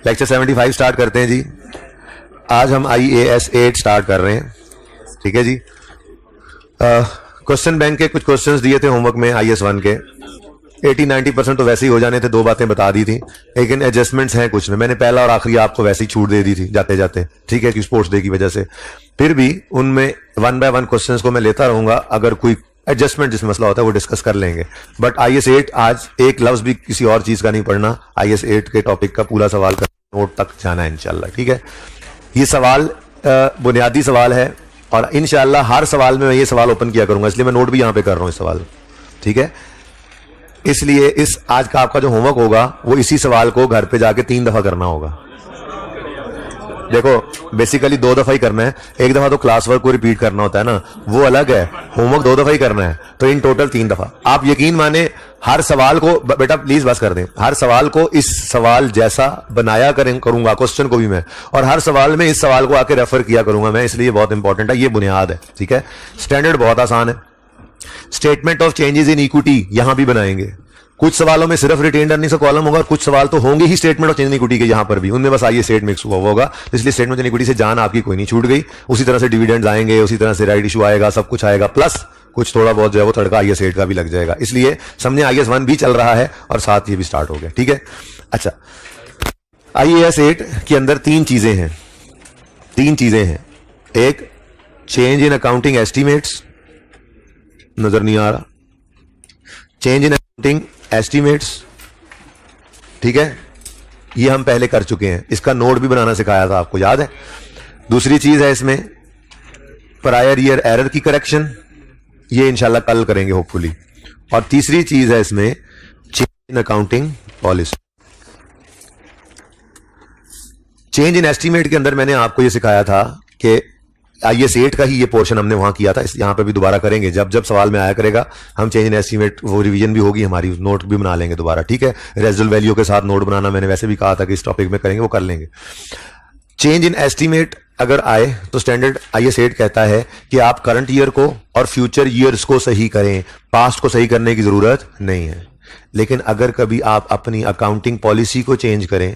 Lecture 75 start करते हैं जी। आज हम IAS 8 स्टार्ट कर रहे हैं, ठीक है जी। क्वेश्चन बैंक के कुछ क्वेश्चंस दिए थे होमवर्क में IAS 1 के, 80-90% तो वैसे ही हो जाने थे, दो बातें बता दी थी, लेकिन एडजस्टमेंट्स हैं कुछ में। मैंने पहला और आखिरी आपको वैसे ही छूट दे दी थी जाते जाते, ठीक है, कि स्पोर्ट्स डे की वजह से। फिर भी उनमें 1 by 1 क्वेश्चंस को मैं लेता रहूंगा, अगर कोई एडजस्टमेंट जिसमें मसला होता है वो डिस्कस कर लेंगे। बट IAS 8 आज एक लफ्ज भी किसी और चीज का नहीं पढ़ना, IAS 8 के टॉपिक का पूरा सवाल का नोट तक जाना है इंशाल्लाह, ठीक है। ये सवाल बुनियादी सवाल है और इंशाल्लाह हर सवाल में मैं ये सवाल ओपन किया करूंगा, इसलिए मैं नोट भी यहां पे कर रहा हूं इस सवाल, ठीक है। इसलिए इस आज का आपका जो होमवर्क होगा वो इसी सवाल को घर पे जाके 3 दफा करना होगा। देखो बेसिकली 2 दफा ही करना है, एक दफा तो क्लास वर्क को रिपीट करना होता है ना, वो अलग है। होमवर्क 2 दफा ही करना है, तो इन टोटल 3 दफा। आप यकीन माने हर सवाल को, बेटा प्लीज बस कर दें, हर सवाल को इस सवाल जैसा बनाया करूंगा, क्वेश्चन को भी मैं, और हर सवाल में इस सवाल को आके रेफर किया करूंगा मैं, इसलिए बहुत इंपॉर्टेंट है, ये बुनियाद है, ठीक है। स्टैंडर्ड बहुत आसान है। Statement of changes in equity यहां भी बनाएंगे। कुछ सवालों में सिर्फ रिटेन्ड अर्निंग्स का कॉलम होगा, कुछ सवाल तो होंगे ही statement of change in equity के, यहां पर भी उनमें बस IAS 8 मिक्स हुआ होगा, इसलिए स्टेटमेंट ऑफ इक्विटी से जान आपकी कोई नहीं छूट गई। उसी तरह से डिविडेंड्स आएंगे, उसी तरह से राइट इशू आएगा, सब कुछ आएगा, प्लस कुछ थोड़ा बहुत जो है वो तड़का IAS 8 का भी लग जाएगा। इसलिए समझे IAS 1 भी चल रहा है और साथ ये भी स्टार्ट हो गया, ठीक है। अच्छा, IAS 8 के अंदर 3 चीजें हैं, 3 चीजें हैं। एक, चेंज इन अकाउंटिंग एस्टिमेट्स, नजर नहीं आ रहा, चेंज इन अकाउंटिंग एस्टिमेट्स, ठीक है, ये हम पहले कर चुके हैं, इसका नोट भी बनाना सिखाया था आपको, याद है। दूसरी चीज है इसमें प्रायर ईयर एरर की करेक्शन, ये इंशाल्लाह कल करेंगे होपफुली। और तीसरी चीज है इसमें change in accounting policy. Change in estimate के अंदर मैंने आपको ये सिखाया था कि IAS 8 का ही ये पोर्शन हमने वहां किया था, इस यहां पे भी दोबारा करेंगे, जब जब सवाल में आया करेगा हम चेंज इन एस्टीमेट, वो रिवीजन भी होगी हमारी, नोट भी बना लेंगे दोबारा, ठीक है। रेजिडुअल वैल्यू के साथ नोट बनाना मैंने वैसे भी कहा था कि इस टॉपिक में करेंगे, वो कर लेंगे। चेंज इन एस्टीमेट अगर आए तो स्टैंडर्ड IAS 8 कहता है कि आप करंट ईयर को और फ्यूचर ईयर्स को सही करें, पास्ट को सही करने की जरूरत नहीं है। लेकिन अगर कभी आप अपनी अकाउंटिंग पॉलिसी को चेंज करें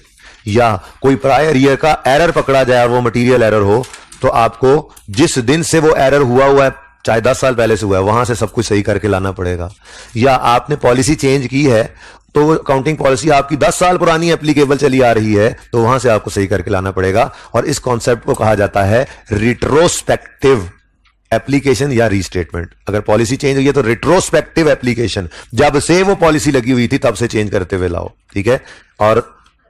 या कोई प्रायर ईयर का एरर पकड़ा जाए और वो मटीरियल एरर हो, तो आपको जिस दिन से वो एरर हुआ है, चाहे 10 साल पहले से हुआ है, वहां से सब कुछ सही करके लाना पड़ेगा। या आपने पॉलिसी चेंज की है तो अकाउंटिंग पॉलिसी आपकी 10 साल पुरानी एप्लीकेबल चली आ रही है, तो वहां से आपको सही करके लाना पड़ेगा। और इस कॉन्सेप्ट को कहा जाता है रिट्रोस्पेक्टिव एप्लीकेशन या रीस्टेटमेंट। अगर पॉलिसी चेंज हुई है तो रिट्रोस्पेक्टिव एप्लीकेशन, जब से वो पॉलिसी लगी हुई थी तब से चेंज करते हुए लाओ, ठीक है। और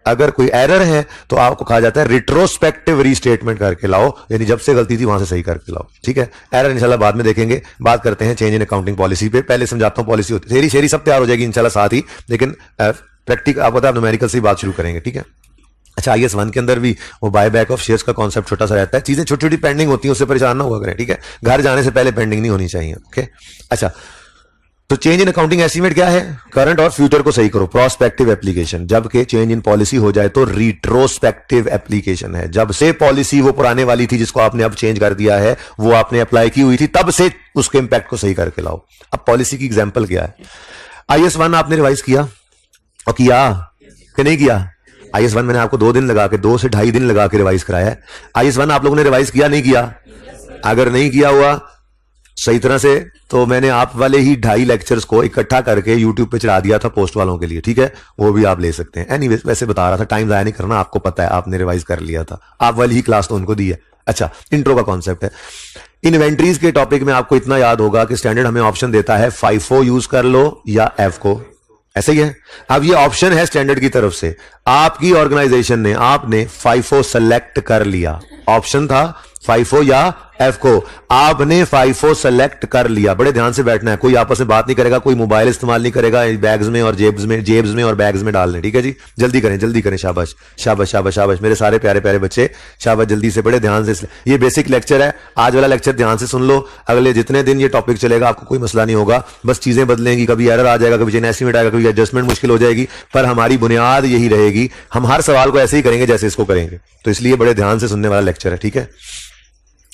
अगर कोई एरर है तो आपको कहा जाता है रिट्रोस्पेक्टिव रीस्टेटमेंट करके लाओ, यानी जब से गलती थी वहां से सही करके लाओ, ठीक है। एरर इंशाल्लाह बाद में देखेंगे। बात करते हैं चेंज इन अकाउंटिंग पॉलिसी पे, पहले समझाता हूं पॉलिसी होती है, शेरी सब तैयार हो जाएगी इंशाल्लाह साथ ही, लेकिन प्रैक्टिकल आपको पता है न्यूमेरिकल से बात शुरू करेंगे, ठीक है। अच्छा, IAS 1 के अंदर भी वो बाय बैक ऑफ शेयर्स का कॉन्सेप्ट छोटा सा रहता है, चीजें छोटी छोटी पेंडिंग होती हैं, उससे परेशान ना हुआ करें, ठीक है। घर जाने से पहले पेंडिंग नहीं होनी चाहिए, ओके। अच्छा, तो चेंज इन अकाउंटिंग एस्टीमेट क्या है? करंट और फ्यूचर को सही करो, प्रोस्पेक्टिव एप्लीकेशन। जबकि चेंज इन पॉलिसी हो जाए तो रिट्रोस्पेक्टिव एप्लीकेशन है, जब से पॉलिसी वो पुराने वाली थी जिसको आपने अब चेंज कर दिया है, वो आपने अप्लाई की हुई थी, तब से उसके इंपैक्ट को सही करके लाओ। अब पॉलिसी की एग्जांपल क्या है? IAS 1 आपने रिवाइज किया और किया कि नहीं किया? IAS 1 मैंने आपको 2 दिन लगा के, 2 से 2.5 दिन लगा के रिवाइज कराया है। IAS 1 आप लोगों ने रिवाइज किया नहीं किया? अगर नहीं किया हुआ सही तरह से, तो मैंने आप वाले ही 2.5 लेक्चर्स को इकट्ठा करके YouTube पे चढ़ा दिया था पोस्ट वालों के लिए, ठीक है, वो भी आप ले सकते हैं। एनीवेज, वैसे बता रहा था, टाइम जाया नहीं करना, आपको पता है आपने रिवाइज कर लिया था, आप वाली ही क्लास तो उनको दी है। अच्छा, इंट्रो का कॉन्सेप्ट है। इन्वेंट्रीज के टॉपिक में आपको इतना याद होगा कि स्टैंडर्ड हमें ऑप्शन देता है FIFO यूज कर लो या F ऐसे ही है। अब ये ऑप्शन है स्टैंडर्ड की तरफ से, आपकी ऑर्गेनाइजेशन ने, आपने FIFO सेलेक्ट कर लिया, ऑप्शन था FIFO या F आपने FIFO सेलेक्ट कर लिया। बड़े ध्यान से बैठना है, कोई आपस में बात नहीं करेगा, कोई मोबाइल इस्तेमाल नहीं करेगा, बैग्स में और जेब्स में और बैग्स में डाल लें, ठीक है जी। जल्दी करें, शाबाश शाबाश शाबाश शाबाश मेरे सारे प्यारे प्यारे बच्चे, शाबाश, जल्दी से, बड़े ध्यान से। ये बेसिक लेक्चर है, आज वाला लेक्चर ध्यान से सुन लो, अगले जितने दिन ये टॉपिक चलेगा आपको कोई मसला नहीं होगा, बस चीजें बदलेंगी, कभी एरर आ जाएगा, कभी चेन एस्टीमेट आएगा, कभी एडजस्टमेंट मुश्किल हो जाएगी, पर हमारी बुनियाद यही रहेगी, हम हर सवाल को ऐसे ही करेंगे जैसे इसको करेंगे। तो इसलिए बड़े ध्यान से सुनने वाला लेक्चर है, ठीक है।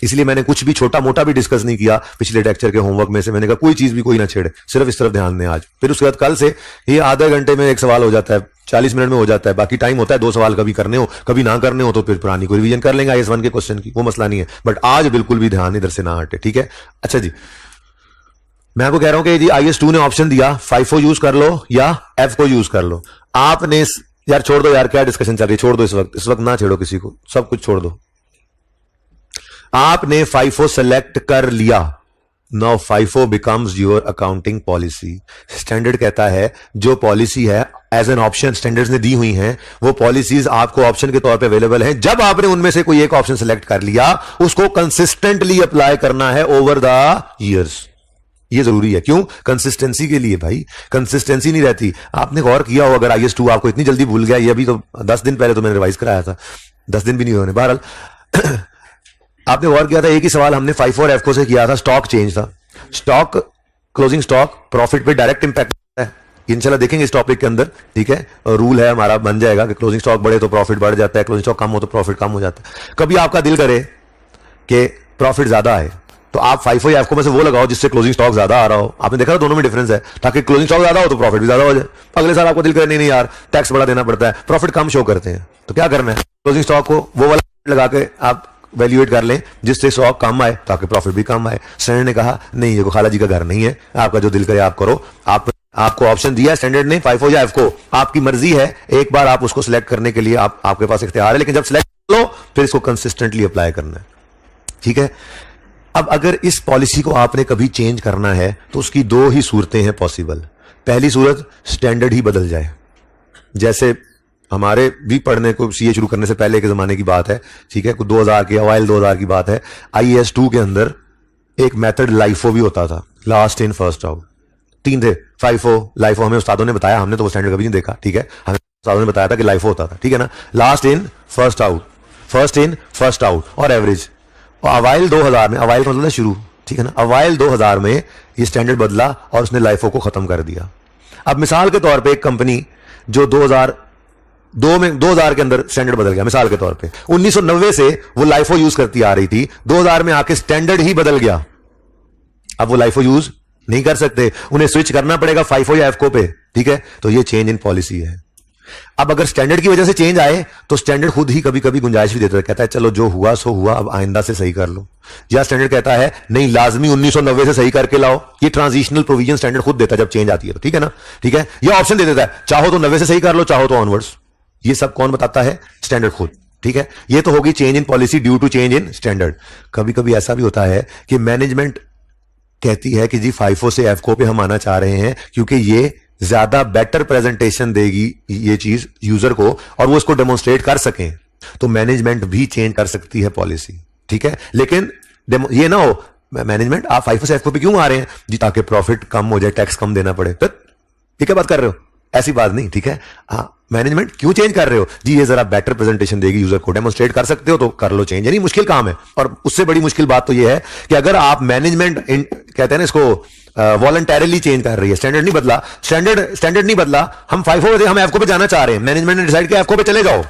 इसलिए मैंने कुछ भी छोटा मोटा भी डिस्कस नहीं किया पिछले लेक्चर के होमवर्क में से। मैंने कहा कोई चीज भी कोई ना छेड़े, सिर्फ इस तरफ ध्यान दें आज। फिर उसके बाद कल से ये आधे घंटे में एक सवाल हो जाता है, 40 मिनट में हो जाता है, बाकी टाइम होता है 2 सवाल कभी करने हो कभी ना करने हो तो फिर पुरानी को रिवीजन कर लेंगे IAS 1 के क्वेश्चन की, वो मसला नहीं है। बट आज बिल्कुल भी ध्यान इधर से ना हटे, ठीक है। अच्छा जी, मैं आपको कह रहा हूं कि जी IAS 2 ने ऑप्शन दिया FIFO यूज कर लो या F को यूज कर लो। आपने यार छोड़ दो यार, क्या डिस्कशन चल रही है, छोड़ दो इस वक्त ना छेड़ो किसी को, सब कुछ छोड़ दो। आपने FIFO सेलेक्ट कर लिया, now FIFO becomes your accounting policy. Standard कहता है जो पॉलिसी है एज एन ऑप्शन स्टैंडर्ड्स ने दी हुई हैं, वो पॉलिसीज आपको ऑप्शन के तौर पे अवेलेबल हैं। जब आपने उनमें से कोई एक ऑप्शन सेलेक्ट कर लिया, उसको कंसिस्टेंटली अप्लाई करना है ओवर द ईयर्स। ये जरूरी है, क्यों? कंसिस्टेंसी के लिए भाई, कंसिस्टेंसी नहीं रहती। आपने गौर किया हो, अगर IAS 2 आपको इतनी जल्दी भूल गया, ये अभी तो 10 दिन पहले तो मैंने रिवाइज कराया था, 10 दिन भी नहीं होने। बहरहाल आपने गौर किया था, एक ही सवाल हमने FIFO और FCO से किया था, स्टॉक चेंज था। स्टॉक क्लोजिंग स्टॉक प्रॉफिट पे डायरेक्ट इंपैक्ट है, इंशाल्लाह देखेंगे इस टॉपिक के अंदर, ठीक है। और रूल है हमारा, बन जाएगा कि क्लोजिंग स्टॉक बढ़े तो प्रॉफिट बढ़ जाता है, क्लोजिंग स्टॉक कम हो तो प्रॉफिट कम हो जाता है। कभी आपका दिल करे कि प्रॉफिट ज्यादा है तो आप FIFO या FCO में से वो लगाओ जिससे क्लोजिंग स्टॉक ज्यादा आ रहा हो। आपने देखा दोनों में डिफरेंस है, ताकि क्लोजिंग स्टॉक ज्यादा हो तो प्रॉफिट भी ज्यादा हो जाए। अगले साल आपको दिल करे नहीं यार टैक्स बड़ा देना पड़ता है, प्रॉफिट कम शो करते हैं, तो क्या करना है, क्लोजिंग स्टॉक को वो वाला लगा के आप वैल्यूएट कर लें जिससे स्टॉक कम आए ताकि प्रॉफिट भी कम आए। स्टैंडर्ड ने कहा नहीं, ये खाला जी का घर नहीं है, आपका जो दिल करे आप करो। आपको ऑप्शन दिया स्टैंडर्ड ने, FIFO या FCO, आपकी मर्जी है। एक बार आप उसको सिलेक्ट करने के लिए आपके पास इख्तियार है, लेकिन जब सिलेक्ट कर लो फिर इसको कंसिस्टेंटली अप्लाई करना है, ठीक है। अब अगर इस पॉलिसी को आपने कभी चेंज करना है तो उसकी 2 ही सूरतें हैं पॉसिबल। पहली सूरत, स्टैंडर्ड ही बदल जाए। जैसे हमारे भी पढ़ने को CA शुरू करने से पहले के जमाने की बात है, ठीक है, 2000 की अवाइल 2000 की बात है। IAS 2 के अंदर एक मेथड LIFO भी होता था, लास्ट इन फर्स्ट आउट। 3 थे, FIFO LIFO, हमें उस्तादों ने बताया, हमने तो वो स्टैंडर्ड कभी नहीं देखा, ठीक है, हमें उस्तादों ने बताया था कि LIFO होता था, ठीक है ना। Last in first out, first in first out और एवरेज। और अवाइल 2000 में, अवाइल का मतलब शुरू, ठीक है ना, अवाइल 2000 में ये स्टैंडर्ड बदला और उसने LIFO को खत्म कर दिया। अब मिसाल के तौर पे एक कंपनी जो 2000 के अंदर स्टैंडर्ड बदल गया, मिसाल के तौर पे 1990 से वो LIFO यूज करती आ रही थी, 2000 में आके स्टैंडर्ड ही बदल गया, अब वो LIFO यूज नहीं कर सकते, उन्हें स्विच करना पड़ेगा FIFO या FCO पे, ठीक है। तो ये चेंज इन पॉलिसी है। अब अगर स्टैंडर्ड की वजह से चेंज आए तो स्टैंडर्ड खुद ही कभी कभी गुंजाइश भी देता है, कहता है चलो जो हुआ सो हुआ, अब आइंदा से सही कर लो। या स्टैंडर्ड कहता है नहीं, लाजमी 1990 से सही करके लाओ। ये ट्रांजिशनल प्रोविजन स्टैंडर्ड खुद देता है जब चेंज आती है तो, ठीक है ना, ठीक है। ये ऑप्शन दे देता है, चाहो तो 90 से सही कर लो, चाहो तो ऑनवर्ड्स। ये सब कौन बताता है? स्टैंडर्ड खुद, ठीक है। ये तो होगी change in policy due to change in standard. कभी कभी ऐसा भी होता है कि मैनेजमेंट कहती है कि जी FIFO से FCO पे हम आना चाह रहे हैं क्योंकि ये ज्यादा बेटर प्रेजेंटेशन देगी ये चीज यूजर को, और वो इसको डेमोन्स्ट्रेट कर सकें, तो मैनेजमेंट भी चेंज कर सकती है पॉलिसी, ठीक है। लेकिन ये ना हो मैनेजमेंट आप FIFO से FCO पे क्यों आ रहे हैं जी, ताकि प्रॉफिट कम हो जाए, टैक्स कम देना पड़े, तो ये क्या बात कर रहे हो, ऐसी बात नहीं, ठीक है। हाँ, मैनेजमेंट क्यों चेंज कर रहे हो जी, ये जरा बेटर प्रेजेंटेशन देगी यूजर को, डेमोन्स्ट्रेट कर सकते हो तो कर लो चेंज, यानी मुश्किल काम है। और उससे बड़ी मुश्किल बात तो ये है कि अगर आप मैनेजमेंट कहते हैं ना इसको वॉलंटरली चेंज कर रही है, स्टैंडर्ड नहीं बदला, स्टैंडर्ड नहीं बदला, हम FIFO पे हम FCO पे जाना चाह रहे हैं, मैनेजमेंट ने डिसाइड किया FCO पे चले जाओ,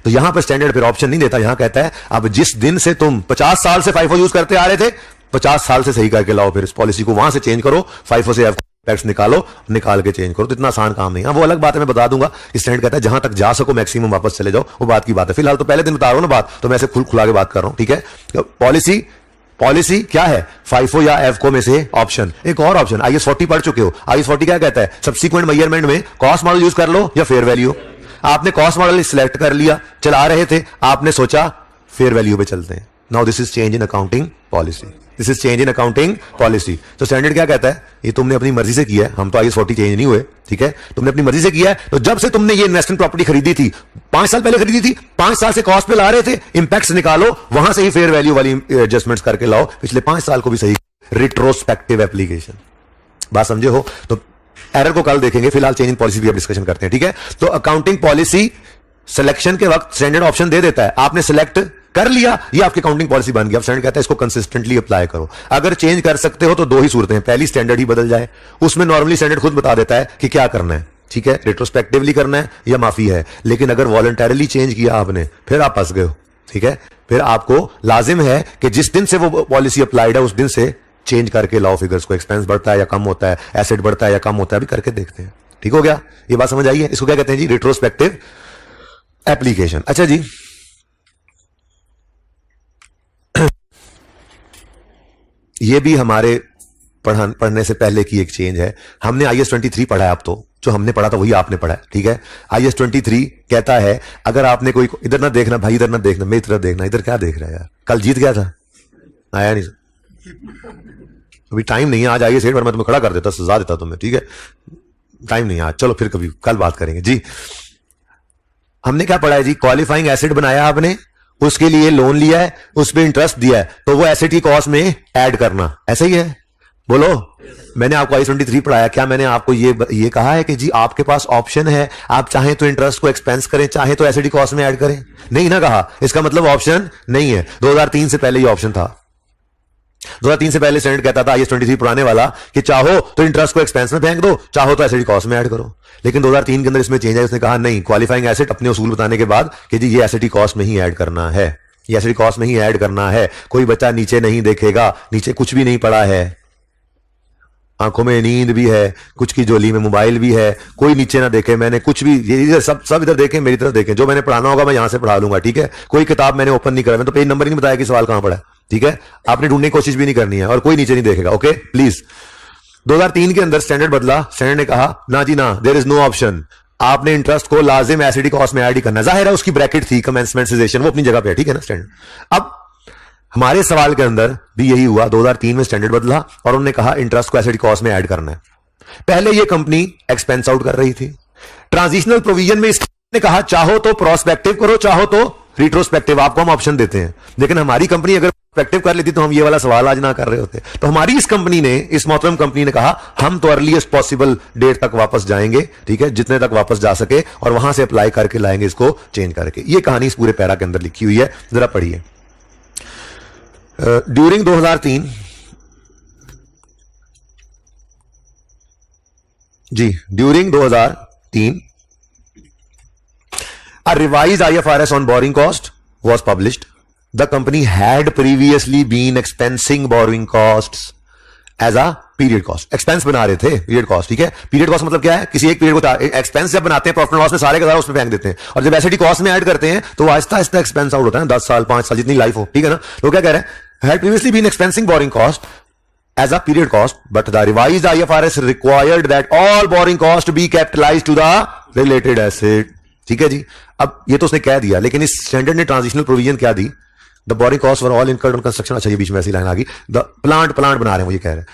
तो यहां पर स्टैंडर्ड फिर ऑप्शन नहीं देता। यहां कहता है अब जिस दिन से तुम 50 साल से FIFO यूज करते आ रहे थे, 50 साल से सही करके लाओ, फिर इस पॉलिसी को वहां से चेंज करो, FIFO से टैक्स निकालो, निकाल के चेंज करो। तो इतना आसान काम नहीं है, वो अलग बात है, मैं बता दूंगा। स्टैंडर्ड कहता है जहां तक जा सको मैक्सिमम वापस चले जाओ, वो बात की बात है। फिलहाल तो पहले दिन बता रहा हूं ना बात, तो मैं ऐसे खुला के बात कर रहा हूं, ठीक है। पॉलिसी क्या है? FIFO या FCO में से ऑप्शन, एक और ऑप्शन IAS 40 पढ़ चुके हो। IAS 40 क्या कहता है? सब्सिक्वेंट मेजरमेंट में कॉस्ट मॉडल यूज कर लो या फेयर वैल्यू। आपने कॉस्ट मॉडल सिलेक्ट कर लिया, चला रहे थे, आपने सोचा फेयर वैल्यू पे चलते हैं। Now this is change in accounting policy, this is change in accounting policy. तो स्टैंडर्ड क्या कहता है? ये तुमने अपनी मर्जी से किया है, हम तो IAS 40 चेंज नहीं हुए, ठीक है, तुमने अपनी मर्जी से किया है। तो जब से तुमने ये इन्वेस्टमेंट प्रॉपर्टी खरीदी थी, 5 साल पहले खरीदी थी, 5 साल से कॉस्ट पे ला रहे थे, इंपैक्ट्स निकालो, वहां से ही फेयर वैल्यू वाली एडजस्टमेंट्स करके लाओ, पिछले 5 साल को भी सही, रिट्रोस्पेक्टिव एप्लीकेशन। बात समझे हो? तो एरर को कल देखेंगे, फिलहाल चेंज इन पॉलिसी भी अब डिस्कशन करते हैं, ठीक है। तो अकाउंटिंग पॉलिसी सिलेक्शन के वक्त स्टैंडर्ड ऑप्शन दे देता है, आपने सिलेक्ट कर लिया, ये आपकी अकाउंटिंग पॉलिसी बन गई। अब स्टैंडर्ड कहता है इसको कंसिस्टेंटली अप्लाई करो। अगर चेंज कर सकते हो तो 2 ही सूरतें हैं, पहली स्टैंडर्ड ही बदल जाए, उसमें नॉर्मली स्टैंडर्ड खुद बता देता है कि क्या करना है, ठीक है, रेट्रोस्पेक्टिवली करना है या माफी है। लेकिन अगर वॉलंटरली चेंज किया आपने, फिर आप फंस गए हो, ठीक है, फिर आपको लाजिम है कि जिस दिन से वो पॉलिसी अप्लाइड है उस दिन से चेंज करके लाओ फिगर्स को, एक्सपेंस बढ़ता है या कम होता है, एसेट बढ़ता है या कम होता है, अभी करके देखते हैं। ठीक हो गया, ये बात समझ आई है? इसको क्या कहते हैं जी? Retrospective application. अच्छा जी, ये भी हमारे पढ़ने से पहले की एक चेंज है। हमने IAS 23 पढ़ा है, अब तो जो हमने पढ़ा था वही आपने पढ़ा है, ठीक है। IAS 23 कहता है अगर आपने कोई, इधर ना देखना भाई, इधर ना देखना, मेरी तरफ देखना। इधर क्या देख रहा है यार? कल जीत गया था, आया नहीं, अभी टाइम नहीं है। आज IAS 8 पर मैं तुम्हें खड़ा कर देता, सजा देता तुम्हें, ठीक है। टाइम नहीं है आज, चलो फिर कभी कल बात करेंगे जी। हमने क्या पढ़ा है जी? क्वालिफाइंग एसेट बनाया आपने, उसके लिए लोन लिया है, उस पर इंटरेस्ट दिया है, तो वो एसेट की कॉस्ट में ऐड करना, ऐसा ही है? बोलो, मैंने आपको IAS 23 पढ़ाया, क्या मैंने आपको ये कहा है कि जी आपके पास ऑप्शन है, आप चाहें तो इंटरेस्ट को एक्सपेंस करें, चाहें तो एसेट की कॉस्ट में ऐड करें? नहीं ना कहा, इसका मतलब ऑप्शन नहीं है। 2003 से पहले ये ऑप्शन था। 2003 से पहले स्टैंडर्ड कहता था IAS 23 पढ़ाने वाला कि चाहो तो इंटरेस्ट को एक्सपेंस में फेंक दो, चाहो तो एसेट की कॉस्ट में ऐड करो। लेकिन 2003 के अंदर इसमें चेंज है, उसने कहा नहीं, क्वालिफाइंग एसेट अपने उसूल बताने के बाद कि जी ये एसेट की कॉस्ट में ही ऐड करना है, ये एसेट की कॉस्ट में ही ऐड करना है। कोई बच्चा नीचे नहीं देखेगा, नीचे कुछ भी नहीं पड़ा है, आंखों में नींद भी है, कुछ की झोली में मोबाइल भी है, कोई नीचे ना देखे, मैंने कुछ भी, ये इधर सब इधर देखें, मेरी तरफ देखें, जो मैंने पढ़ाना होगा मैं यहां से पढ़ा लूंगा, ठीक है। कोई किताब मैंने ओपन नहीं करा, मैं तो पेज नंबर ही नहीं बताया कि सवाल कहां पड़ा है, ठीक है। आपने ढूंढने की कोशिश भी नहीं करनी है और कोई नीचे नहीं देखेगा, ओके प्लीज। 2003 के अंदर स्टैंडर्ड बदला, स्टैंडर्ड ने कहा ना जी ना, देयर इज नो ऑप्शन, आपने इंटरेस्ट को लाजिम एसिड कॉस्ट में ऐड ही करना। जाहिर है उसकी ब्रैकेट थी कमेंसमेंट सेशन, वो अपनी जगह पे है, ठीक है ना स्टैंडर्ड। अब हमारे सवाल के अंदर भी यही हुआ, 2003 में स्टैंडर्ड बदला और उन्होंने कहा इंटरेस्ट को एसिड कॉस्ट में ऐड करना है। पहले ये कंपनी एक्सपेंस आउट कर रही थी, ट्रांजिशनल प्रोविजन में इसने कहा चाहो तो प्रोस्पेक्टिव करो, चाहो तो रिट्रोस्पेक्टिव, आपको हम ऑप्शन देते हैं। लेकिन हमारी कंपनी अगर प्रोस्पेक्टिव कर लेती तो हम ये वाला सवाल आज ना कर रहे होते। तो हमारी इस कंपनी ने, इस मोहतरम कंपनी ने कहा हम तो अर्लीस्ट पॉसिबल डेट तक वापस जाएंगे, ठीक है, जितने तक वापस जा सके, और वहां से अप्लाई करके लाएंगे इसको चेंज करके। ये कहानी इस पूरे पैरा के अंदर लिखी हुई है, जरा पढ़िए। ड्यूरिंग 2003 जी, during 2003 a revised IFRS on borrowing cost was published. The company had previously been expensing borrowing costs as a period cost, expense बना रहे थे पीरियड कॉस्ट, ठीक है। पीरियड कॉस्ट मतलब क्या है? किसी एक पीरियड को एक्सपेंस जब बनाते हैं प्रॉफिट लॉस में सारे का सारा उसमें फेंक देते हैं, और जब एसेट कॉस्ट में ऐड करते हैं तो आहिस्ता आहिस्ता एक्सपेंस आउट होता है, 10 साल 5 साल जितनी लाइफ हो, ठीक है ना। तो क्या कह रहे हैं? Had previously been expensing borrowing cost as a period cost, but the revised IFRS required that all borrowing cost be capitalized to the related asset. ठीक है जी। अब ये तो उसने कह दिया, लेकिन इस स्टैंडर्ड ने ट्रांजिशनल प्रोविजन क्या दी? The borrowing cost for all incurred on construction, अच्छा ये बीच में ऐसी लाइन आ गई, द प्लांट बना रहे हैं वो, ये कह रहे हैं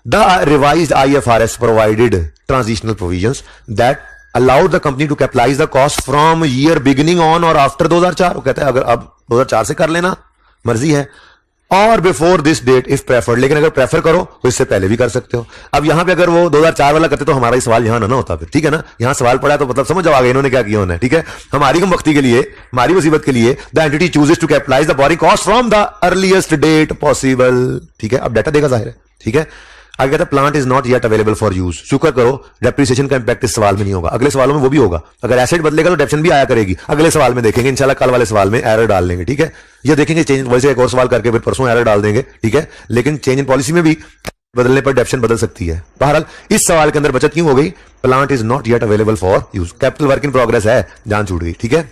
the revised IFRS provided transitional provisions that allowed the company to capitalize the cost from year beginning on और after 2004। वो कहता है अगर अब 2004 से कर लेना मर्जी है, और before this date if preferred, लेकिन अगर प्रेफर करो तो इससे पहले भी कर सकते हो। अब यहां पे अगर वो 2004 वाला करते तो हमारा सवाल यहां ना होता फिर, ठीक है ना। यहां सवाल पड़ा तो मतलब समझ जाओ आगे इन्होंने क्या किया होना है, ठीक है। हमारी कमबख्ती के लिए, हमारी मुसीबत के लिए, the entity chooses to capitalise the borrowing cost from the earliest date possible, ठीक है। अब डाटा देगा जाहिर है, ठीक है। आगे कहता है plant is not yet available for use. शुक्र करो डेप्रिसिएशन का इंपैक्ट इस सवाल में नहीं होगा, अगले सवालों में वो भी होगा। अगर एसेट बदलेगा तो डेप्शन भी आया करेगी, अगले सवाल में देखेंगे इंशाल्लाह। कल वाले सवाल में एरर डाल लेंगे, ठीक है। ये देखेंगे चेंज, वैसे एक और सवाल करके फिर परसों एरर डाल देंगे, ठीक है। लेकिन चेंज इन पॉलिसी में भी बदलने पर डेप्शन बदल सकती है। बहरहाल इस सवाल के अंदर बचत क्यों हो गई? Plant is not yet available for use, capital work in progress है, जान छूट गई, ठीक है।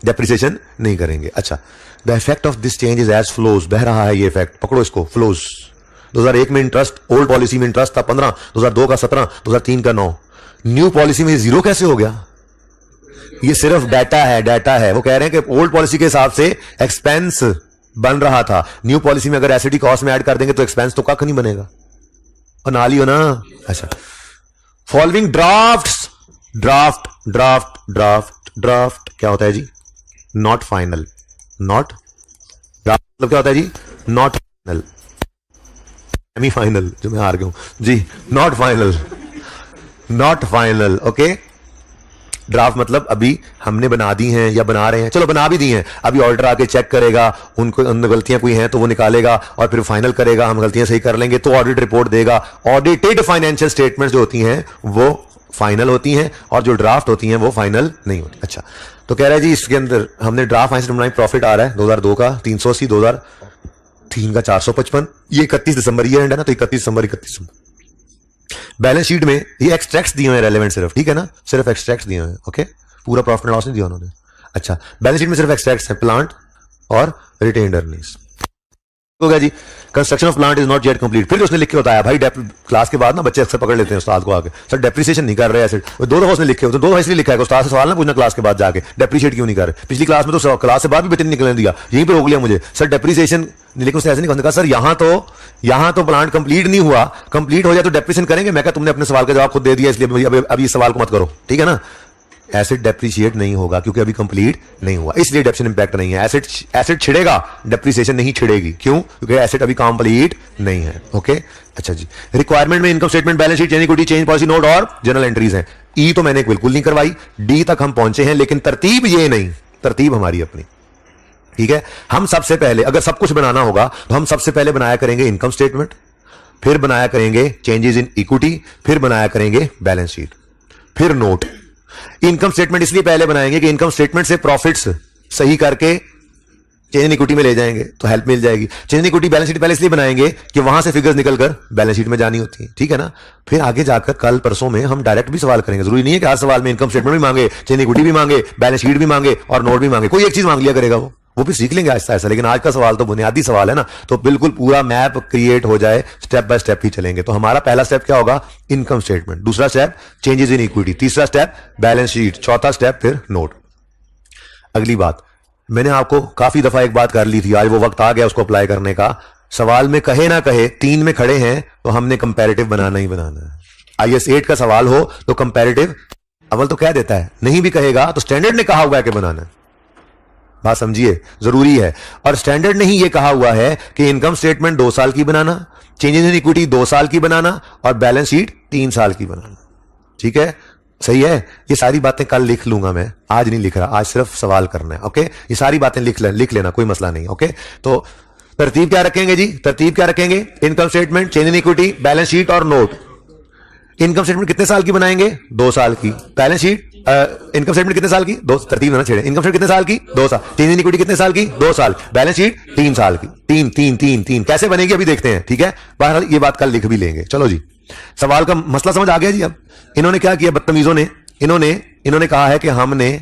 डेप्रिसिएशन नहीं करेंगे। अच्छा, the effect of this change is as follows, बह रहा है ये इफेक्ट, पकड़ो इसको, फ्लोज। 2001 में इंटरेस्ट, ओल्ड पॉलिसी में इंटरेस्ट था 15, 2002 का 17, 2003 का 9, न्यू पॉलिसी में जीरो कैसे हो गया? ये सिर्फ डाटा है, डाटा है। वो कह रहे हैं कि ओल्ड पॉलिसी के हिसाब से एक्सपेंस बन रहा था, न्यू पॉलिसी में अगर एसिड कॉस्ट में ऐड कर देंगे तो एक्सपेंस तो कख नहीं बनेगा, और नाली हो ना। अच्छा, following draft draft draft draft draft क्या होता है जी? Not final. नॉट ड्राफ्ट मतलब क्या होता है जी? नॉट फाइनल, सेमी फाइनल, जो मैं हार गया हूं जी, not final, not final, okay. Draft मतलब अभी हमने बना दी हैं या बना रहे हैं, चलो बना भी दी हैं, अभी ऑर्डर आके चेक करेगा, उनको अंदर गलतियां कोई हैं तो वो निकालेगा और फिर फाइनल करेगा, हम गलतियां सही कर लेंगे तो ऑडिट रिपोर्ट देगा। ऑडिटेड फाइनेंशियल स्टेटमेंट्स जो होती हैं वो फाइनल होती हैं और जो ड्राफ्ट होती हैं वो फाइनल नहीं होती। अच्छा, तो कह रहा है जी इसके अंदर हमने ड्राफ्ट फाइनेंस बनाई, प्रॉफिट आ रहा है 2002 का 380, 2003 का 455, ये 31 दिसंबर ये एंड है ना, तो 31 दिसंबर 31 दिसंबर। बैलेंस शीट में ये एक्सट्रैक्ट्स दिए हुए हैं रेलेवेंट सिर्फ, ठीक है ना, सिर्फ एक्सट्रैक्ट्स दिए हुए हैं, ओके, पूरा प्रॉफिट एंड लॉस नहीं दिया उन्होंने। अच्छा, बैलेंस शीट में सिर्फ एक्सट्रैक्ट्स हैं, प्लांट और रिटेन्ड अर्निंग्स हो गया जी। Construction of plant is not yet complete. फिर उसने लिख के बताया भाई, क्लास के बाद ना बच्चे अक्सर पकड़ लेते हैं उस्ताद को आके, सर डेप्रिसिएशन नहीं कर रहे एसेट, दो दफा उसने लिखे हो, तो दो दफा इसलिए लिखा है उस्ताद से सवाल ना पूछना क्लास के बाद जाके डेप्रिशिएट क्यों नहीं कर रहे। पिछली क्लास में तो क्लास से बाद भी बच्चे निकलने दिया, यहीं पे रोक लिया मुझे, सर डेप्रिसिएशन, लेकिन उसने ऐसे नहीं कहा, सर यहाँ तो प्लांट कंप्लीट नहीं हुआ, कंप्लीट हो जाए तो डेप्रिसिएशन करेंगे। मैं कहा तुमने अपने सवाल का जवाब खुद दे दिया, इसलिए अभी इस सवाल को मत करो, ठीक है ना। एसेट डेप्रिशिएट नहीं होगा क्योंकि अभी कंप्लीट नहीं हुआ, इसलिए डेप्रिसिएशन इंपैक्ट नहीं है। एसेट छिड़ेगा, डेप्रिसिएशन नहीं छिड़ेगी, क्यों? क्योंकि एसेट अभी कंप्लीट नहीं है, ओके। अच्छा जी, रिक्वायरमेंट में income statement, balance sheet, change equity, change policy note और जनरल एंट्रीज हैं। ई तो मैंने बिल्कुल नहीं करवाई, डी तक हम पहुंचे हैं, लेकिन तरतीब ये नहीं, तरतीब हमारी अपनी, ठीक है। हम सबसे पहले अगर सब कुछ बनाना होगा तो हम सबसे पहले बनाया करेंगे इनकम स्टेटमेंट, फिर बनाया करेंगे चेंजेस इन इक्विटी, फिर बनाया करेंगे बैलेंस शीट, फिर नोट। इनकम स्टेटमेंट इसलिए पहले बनाएंगे कि इनकम स्टेटमेंट से प्रॉफिट्स सही करके चेंज इन इक्विटी में ले जाएंगे तो हेल्प मिल जाएगी। Change in equity balance sheet पहले इसलिए बनाएंगे कि वहां से फिगर्स निकलकर बैलेंस शीट में जानी होती है, ठीक है ना। फिर आगे जाकर कल परसों में हम डायरेक्ट भी सवाल करेंगे, जरूरी नहीं है कि हर सवाल में इनकम स्टेटमेंट भी मांगे, चेंज इन इक्विटी भी मांगे, बैलेंस शीट भी मांगे और नोट भी मांगे, कोई एक चीज मांग लिया करेगा वो भी सीख लेंगे ऐसा ऐसा। लेकिन आज का सवाल तो बुनियादी सवाल है ना, तो बिल्कुल पूरा मैप क्रिएट हो जाए, स्टेप बाय स्टेप ही चलेंगे। तो हमारा पहला स्टेप क्या होगा? इनकम स्टेटमेंट, दूसरा स्टेप चेंजेस इन इक्विटी, तीसरा स्टेप बैलेंस शीट, चौथा स्टेप फिर नोट। अगली बात, मैंने आपको काफी दफा एक बात कर ली थी, आज वो वक्त आ गया उसको अप्लाई करने का। सवाल में कहे ना कहे 3 में खड़े हैं तो हमने कंपैरेटिव बनाना ही बनाना है। IAS 8 का सवाल हो तो कंपैरेटिव अव्वल तो कह देता है, नहीं भी कहेगा तो स्टैंडर्ड ने कहा हुआ है कि बनाना है, बात समझिए, जरूरी है। और स्टैंडर्ड ने ही यह कहा हुआ है कि इनकम स्टेटमेंट 2 साल की बनाना, चेंजेस इन इक्विटी 2 साल की बनाना और बैलेंस शीट 3 साल की बनाना, ठीक है, सही है। ये सारी बातें कल लिख लूंगा मैं, आज नहीं लिख रहा, आज सिर्फ सवाल करना है, ओके। ये सारी बातें लिख लेना, कोई मसला नहीं, ओके। तो तरतीब क्या रखेंगे जी? तरतीब क्या रखेंगे? Income statement, change in equity, balance sheet और नोट। इनकम स्टेटमेंट कितने साल की बनाएंगे? 2 साल की। बैलेंस शीट, इनकम स्टेटमेंट कितने साल की? 2, तरतीब ना छेड़े। इनकम स्टेटमेंट कितने साल की? 2 साल। चेंज इन इक्विटी कितने साल की? 2 साल। बैलेंस शीट 3 साल की। 3 3 3 3 कैसे बनेगी अभी देखते हैं, ठीक है। बहरहाल ये बात कल लिख भी लेंगे। चलो जी, सवाल का मसला समझ आ गया जी। अब इन्होंने क्या किया बदतमीजों ने, इन्होंने कहा है कि हमने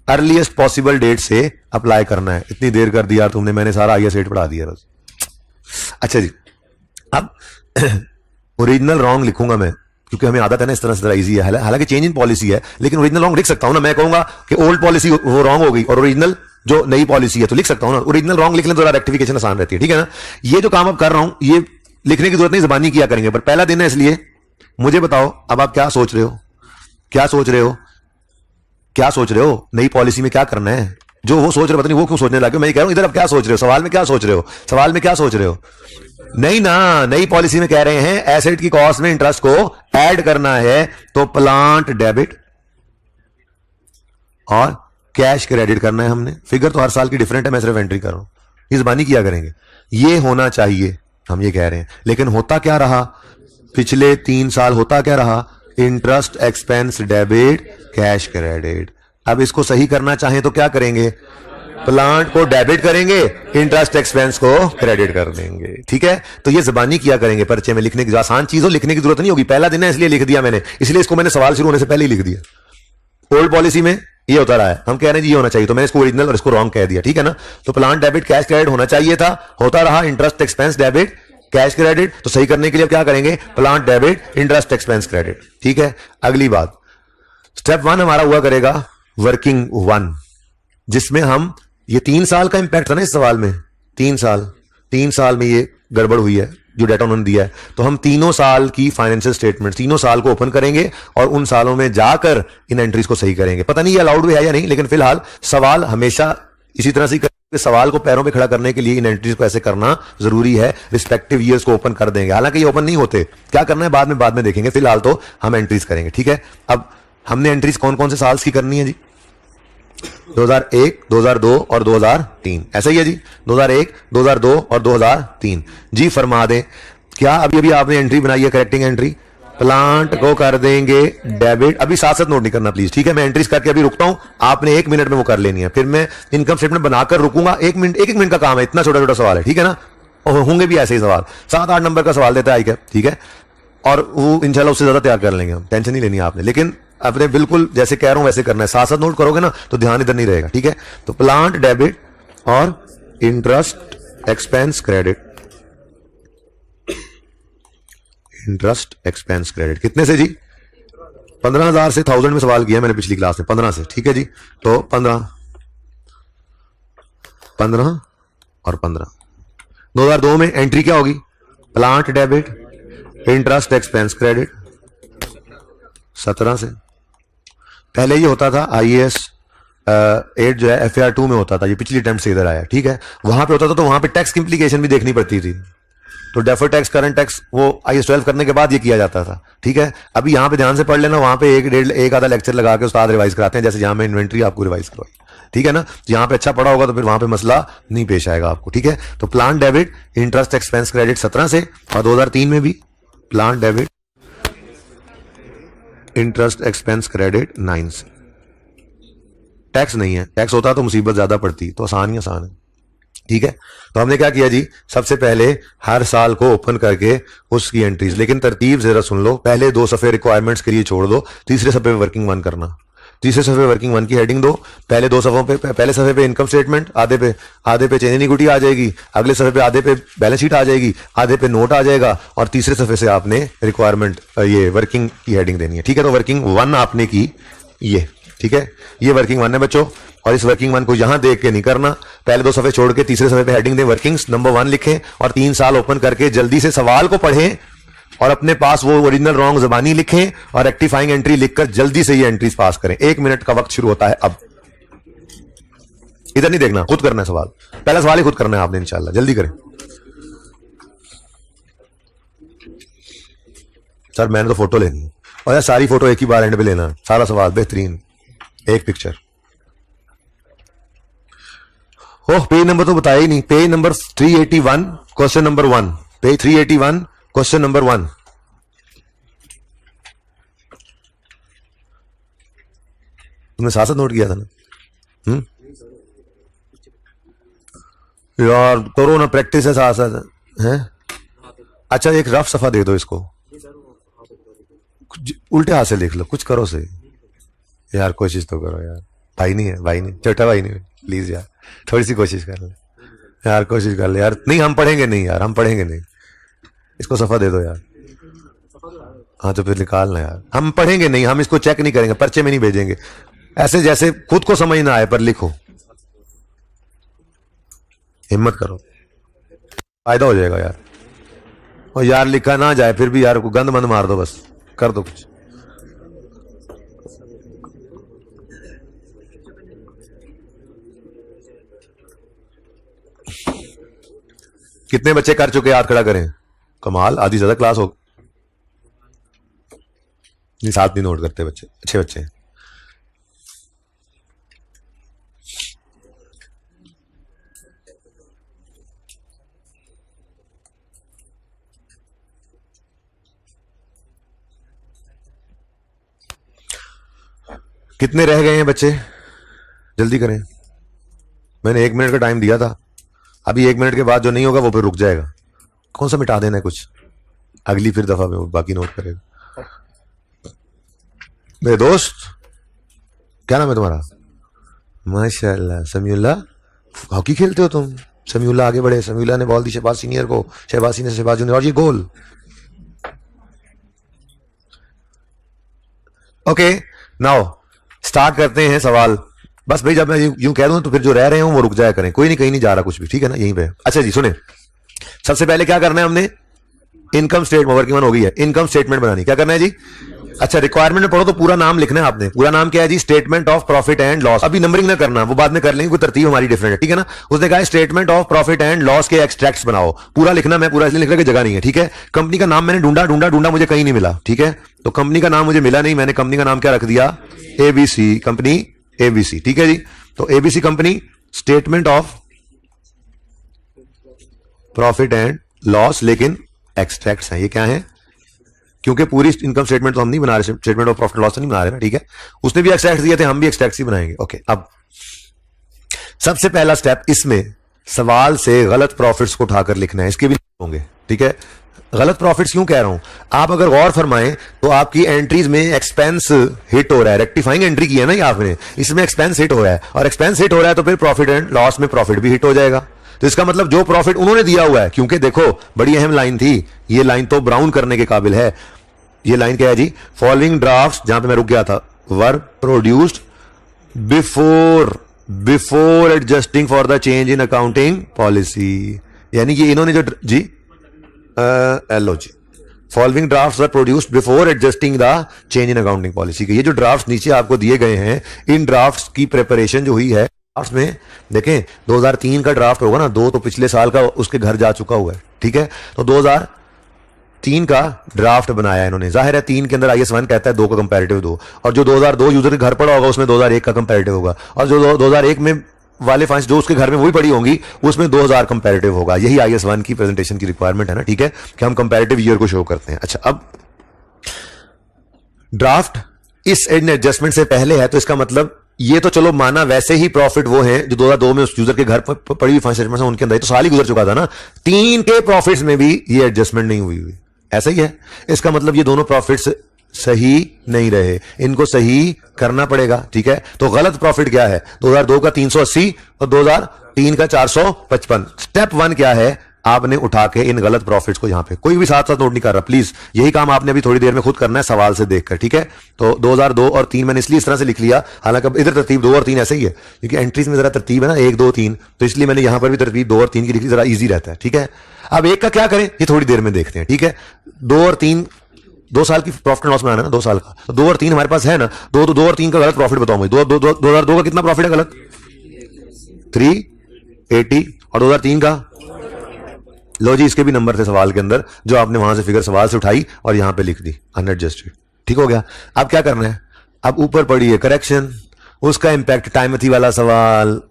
अर्लीस्ट पॉसिबल डेट से अप्लाई करना है। इतनी देर कर दिया तुमने, मैंने सारा IAS 8 पढ़ा दिया बस। अच्छा जी, अब ओरिजिनल रॉन्ग लिखूंगा मैं, क्योंकि हमें आदत है ना इस तरह से, जरा इजी है। हालांकि चेंज इन पॉलिसी है, लेकिन ओरिजिनल रॉन्ग लिख सकता हूं ना। मैं कहूंगा कि ओल्ड पॉलिसी वो रॉन्ग हो गई और ओरिजिनल जो नई पॉलिसी है तो लिख सकता हूं ना। ओरिजिनल रॉन्ग लिख लें तो जरा रेक्टिफिकेशन आसान रहती है, ठीक है ना। ये जो काम अब कर रहा हूं ये लिखने की जरूरत नहीं, जबानी किया करेंगे, पर पहला दिन है इसलिए मुझे बताओ अब आप क्या सोच रहे हो? क्या सोच रहे हो? क्या सोच रहे हो? नई पॉलिसी में क्या करना है? जो वो सोच रहे हो पता नहीं वो क्यों सोचने लगे, मैं कह रहा हूं इधर अब क्या सोच रहे हो? सवाल में क्या सोच रहे हो? सवाल में क्या सोच रहे हो? नहीं ना, नई पॉलिसी में कह रहे हैं एसेट की कॉस्ट में इंटरेस्ट को ऐड करना है, तो प्लांट डेबिट और कैश क्रेडिट करना है हमने। फिगर तो हर साल की डिफरेंट है, मैं सिर्फ एंट्री कर रहा हूं, इस बानी किया करेंगे। ये होना चाहिए, हम ये कह रहे हैं। लेकिन होता क्या रहा पिछले 3 साल? होता क्या रहा? Interest expense debit, cash credit. अब इसको सही करना चाहें तो क्या करेंगे? प्लांट को डेबिट करेंगे, इंटरेस्ट एक्सपेंस को क्रेडिट कर देंगे, ठीक है। तो ये जबानी किया करेंगे पर्चे में, लिखने की आसान चीज हो, लिखने की जरूरत नहीं होगी। पहला दिन है इसलिए लिख दिया मैंने, इसलिए इसको मैंने सवाल शुरू होने से पहले ही लिख दिया। ओल्ड पॉलिसी में ये होता रहा है, हम कह रहे हैं ये होना चाहिए, तो मैंने इसको ओरिजिनल और इसको रॉन्ग कह दिया, ठीक है ना। तो प्लांट डेबिट कैश क्रेडिट होना चाहिए था, होता रहा interest expense debit cash credit. तो सही करने के लिए क्या करेंगे? Plant debit interest expense credit, ठीक है। अगली बात, स्टेप 1 हमारा हुआ करेगा वर्किंग 1, जिसमें हम ये 3 साल का इंपैक्ट था ना इस सवाल में, 3 साल में ये गड़बड़ हुई है जो डेटा उन्होंने दिया है। तो हम 3 साल की फाइनेंशियल स्टेटमेंट 3 साल को ओपन करेंगे और उन सालों में जाकर इन एंट्रीज को सही करेंगे। पता नहीं ये अलाउड भी है या नहीं, लेकिन फिलहाल सवाल हमेशा इसी तरह से सवाल को पैरों पे खड़ा करने के लिए इन एंट्रीज को ऐसे करना जरूरी है। रिस्पेक्टिव ईयर्स को ओपन कर देंगे, हालांकि ये ओपन नहीं होते, क्या करना है बाद में देखेंगे, फिलहाल तो हम एंट्रीज करेंगे, ठीक है। अब हमने एंट्रीज कौन कौन से साल की करनी है जी? 2001, 2002 और 2003, ऐसा ही है जी। 2001, 2002 और 2003 जी। फरमा दें क्या अभी आपने एंट्री बनाई है, करेक्टिंग एंट्री? प्लांट को कर देंगे डेबिट। अभी साथ साथ नोट नहीं करना प्लीज, ठीक है? मैं एंट्रीज करके अभी रुकता हूं, आपने 1 मिनट में वो कर लेनी है, फिर मैं इनकम स्टेटमेंट बनाकर रुकूंगा। 1 मिनट, 1 मिनट का काम है, इतना छोटा छोटा सवाल है, ठीक है ना? और होंगे भी ऐसे ही सवाल, 7-8 नंबर का सवाल देता है आई, ठीक है? और वो इंशाल्लाह उससे ज्यादा तैयार कर लेंगे हम, टेंशन नहीं लेनी है आपने। लेकिन अपने बिल्कुल जैसे कह रहा हूं वैसे करना है, साथ साथ नोट करोगे ना तो ध्यान इधर नहीं रहेगा, ठीक है? तो प्लांट डेबिट और interest expense credit, interest expense credit कितने से जी? 15,000 से 1000 में सवाल किया मैंने पिछली क्लास में, 15 से, ठीक है जी? तो 15 और 15, 2002 में एंट्री क्या होगी? Plant debit interest expense credit 17 से। पहले ये होता था IAS 8 जो है FAR 2 में होता था, ये पिछली अटेम्प्ट से इधर आया, ठीक है? वहां पे होता था तो वहां पे टैक्स की इंप्लीकेशन भी देखनी पड़ती थी, तो डेफर्ड टैक्स करंट टैक्स वो IAS 12 करने के बाद ये किया जाता था, ठीक है? अभी यहां पे ध्यान से पढ़ लेना, वहां पे एक आधा लेक्चर लगा के उस्ताद रिवाइज कराते हैं, जैसे जहां में इन्वेंट्री आपको रिवाइज करवाई, ठीक है ना? यहाँ पे अच्छा पढ़ा होगा तो फिर वहां पे मसला नहीं पेश आएगा आपको, ठीक है? तो plan debit interest expense credit 17 से, और 2003 में भी plan debit interest expense credit 9 से। टैक्स नहीं है, टैक्स होता तो मुसीबत ज्यादा पड़ती, तो आसान ही आसान है, ठीक है? तो हमने क्या किया जी, सबसे पहले हर साल को ओपन करके उसकी एंट्रीज, लेकिन तरतीब जरा सुन लो, पहले 2 सफे रिक्वायरमेंट्स के लिए छोड़ दो, तीसरे सफे पे वर्किंग 1 करना, तीसरे सफे वर्किंग 1 की हेडिंग दो, पहले 2 सफों पे, पहले सफे पे इनकम स्टेटमेंट, आधे पे चेंज इन इक्विटी आ जाएगी, अगले सफे पे आधे पे बैलेंस शीट आ जाएगी, आधे पे नोट आ जाएगा, और तीसरे सफे से आपने रिक्वायरमेंट ये वर्किंग की हेडिंग देनी है, ठीक है? तो वर्किंग 1 आपने की ये, ठीक है? ये वर्किंग 1 है बच्चों, और इस वर्किंग 1 को यहां देख के नहीं करना, पहले 2 सफे छोड़ के तीसरे सफे पे हेडिंग दें, वर्किंग्स नंबर 1 लिखें, और 3 साल ओपन करके जल्दी से सवाल को पढ़ें, और अपने पास वो ओरिजिनल रॉन्ग जबानी लिखें, और रेक्टिफाइंग एंट्री लिखकर जल्दी से ये एंट्रीज पास करें। 1 मिनट का वक्त शुरू होता है अब। इधर नहीं देखना, खुद करना है सवाल, पहला सवाल ही खुद करना है आपने, इंशाल्लाह जल्दी करें। सर मैंने तो फोटो लेनी है, और यार सारी फोटो एक ही बार एंड पे लेना, सारा सवाल बेहतरीन, एक पिक्चर। ओह पेज नंबर तो बताया ही नहीं, page number 381 question number 1, page 381 question number 1। तुमने साथ साथ नोट किया था ना? यार करो ना, प्रैक्टिस है साथ साथ, हैं? अच्छा एक रफ सफा दे दो इसको, उल्टे हाथ से लिख लो, कुछ करो से यार, कोशिश तो करो यार, भाई नहीं है, भाई नहीं, छोटा भाई नहीं, प्लीज यार थोड़ी सी कोशिश कर ले यार, कोशिश कर ले यार। नहीं हम पढ़ेंगे नहीं यार, हम पढ़ेंगे नहीं, इसको सफा दे दो यार। हाँ तो फिर निकालना यार, हम पढ़ेंगे नहीं, हम इसको चेक नहीं करेंगे, पर्चे में नहीं भेजेंगे, ऐसे जैसे खुद को समझ ना आए पर लिखो, हिम्मत करो, फायदा हो जाएगा यार। और यार लिखा ना जाए फिर भी यार को गंद मंद मार दो, बस कर दो कुछ। कितने बच्चे कर चुके हाथ खड़ा करें? कमाल, आधी ज्यादा क्लास हो, नहीं साथ नहीं नोट करते बच्चे, अच्छे बच्चे हैं। कितने रह गए हैं बच्चे, जल्दी करें, मैंने 1 मिनट का टाइम दिया था, अभी 1 मिनट के बाद जो नहीं होगा वो फिर रुक जाएगा। कौन सा मिटा देना है कुछ, अगली फिर दफा में बाकी नोट करेगा। मेरे दोस्त क्या नाम है तुम्हारा? माशाल्लाह समीउल्लाह, हॉकी खेलते हो तुम? समीउल्लाह आगे बढ़े, समीउल्लाह ने बॉल दी शहबाज सीनियर को, शहबाज सीनियर से शहबाज जूनियर, और ये गोल। ओके नाउ स्टार्ट करते हैं सवाल। बस भाई जब मैं यूं कह दूं तो फिर जो रह रहे हो वो रुक जाया करें, कोई नहीं कहीं नहीं जा रहा कुछ भी, ठीक है ना, यहीं पे। अच्छा जी सुने, सबसे पहले क्या करना है हमने, इनकम स्टेटमेंट, वर्किंग 1 हो गई है, इनकम स्टेटमेंट बनानी, क्या करना है जी? अच्छा रिक्वायरमेंट में पढ़ो तो पूरा नाम लिखना है आपने, पूरा नाम क्या है जी? Statement of profit and loss. अभी नंबरिंग ना करना, वो बाद में कर लेंगे, कोई तरतीब हमारी डिफरेंट है, ठीक है ना? उसने कहा statement of profit and loss के एक्सट्रैक्ट्स बनाओ, पूरा लिखना, मैं पूरा इसलिए लिख रहा कि जगह नहीं है, ठीक है? कंपनी का नाम मैंने ढूंढा ढूंढा ढूंढा, मुझे कहीं नहीं मिला, ठीक है? तो कंपनी का नाम मुझे मिला नहीं, मैंने कंपनी का नाम क्या रख दिया? ABC, कंपनी ABC, ठीक है जी? तो ABC company, statement of profit and loss, लेकिन एक्सट्रैक्ट्स हैं, ये क्या है? क्योंकि पूरी इनकम स्टेटमेंट तो हम नहीं बना रहे, स्टेटमेंट ऑफ प्रॉफिट लॉस नहीं बना रहे ना, ठीक है। उसने भी एक्स टैक्स दिए थे, हम भी एक्स टैक्स ही बनाएंगे। ओके, अब सबसे पहला स्टेप इसमें सवाल से गलत प्रॉफिट्स को उठाकर लिखना है, इसके भी होंगे, ठीक है। गलत प्रॉफिट्स क्यों कह रहा हूं, आप अगर गौर फरमाएं तो आपकी एंट्रीज में एक्सपेंस हिट हो रहा है, रेक्टिफाइंग एंट्री की है ना ये आपने, इसमें एक्सपेंस हिट हो रहा है, और एक्सपेंस हिट हो रहा है तो फिर प्रॉफिट एंड लॉस में प्रॉफिट भी हिट हो जाएगा। तो इसका मतलब जो प्रॉफिट उन्होंने दिया हुआ है, क्योंकि देखो बड़ी अहम लाइन थी ये, लाइन तो ब्राउन करने के काबिल है। ये लाइन क्या है जी, फॉलोइंग ड्राफ्ट्स, जहां पे मैं रुक गया था, were produced before adjusting for the change in accounting policy. यानी कि इन्होंने जो जी एलओ जी, following drafts are produced before adjusting the change in accounting policy के, ये जो ड्राफ्ट्स नीचे आपको दिए गए हैं, इन ड्राफ्ट्स की प्रिपरेशन जो हुई है, ड्राफ्ट्स में देखें 2003 का ड्राफ्ट होगा ना, 2 तो पिछले साल का उसके घर जा चुका हुआ है, ठीक है। तो 2003 का ड्राफ्ट बनाया इन्होंने, जाहिर है 3 के अंदर IS1 कहता है 2 का कंपैरेटिव दो, और जो 2002 यूजर के घर पड़ा होगा उसमें 2001 का कंपैरेटिव होगा, और जो 2001 में वाले फाइल्स जो उसके घर में वही पड़ी होंगी उसमें 2000 कंपैरेटिव होगा। यही IS1 की प्रेजेंटेशन की रिक्वायरमेंट है ना, ठीक है, कि हम कंपैरेटिव ईयर को शो करते हैं। अच्छा, अब ड्राफ्ट इस एडजस्टमेंट से पहले है, तो इसका मतलब ये तो चलो माना वैसे ही प्रॉफिट वो हैं जो 2002 में उस यूजर के घर पर पड़ी हुई फाइनेंशियल स्टेटमेंट उनके अंदर, तो साल ही गुजर चुका था ना, 3 के प्रॉफिट्स में भी ये एडजस्टमेंट नहीं हुई, ऐसा ही है। इसका मतलब ये दोनों प्रॉफिट्स सही नहीं रहे, इनको सही करना पड़ेगा, ठीक है। तो गलत प्रॉफिट क्या है, 2002 का 380 और 2003 का 455। स्टेप 1 क्या है, आपने उठा के इन गलत प्रॉफिट्स को, यहां पे कोई भी साथ साथ नोट नहीं कर रहा प्लीज, यही काम आपने अभी थोड़ी देर में खुद करना है सवाल से देखकर, ठीक है। तो 2002 और 3 मैंने इसलिए इस तरह से लिख लिया, हालांकि इधर तरतीब 2 और 3 ऐसे ही है, क्योंकि एंट्रीज में जरा तरतीब है ना 1 2 3, तो इसलिए मैंने यहां पर भी तरतीब 2 और 3 की लिख ली, जरा इजी रहता है, ठीक है। अब 1 का क्या करें ये थोड़ी देर में देखते हैं, ठीक है। 2 और 3 2 साल की प्रॉफिट एंड लॉस बनाना ना, 2 साल का, तो 2 और 3 हमारे पास है ना, 2 और 3 का गलत प्रॉफिट बताओ मुझे, 2002 का कितना प्रॉफिट है गलत, 380, और 2003 का, लो जी इसके भी नंबर थे सवाल के अंदर, जो आपने वहां से फिगर सवाल से उठाई और यहां पे लिख दी अनएडजस्टेड, ठीक हो गया। अब क्या करना है, अब ऊपर पड़ी है करेक्शन, उसका इंपैक्ट टाइमथी वाला सवाल,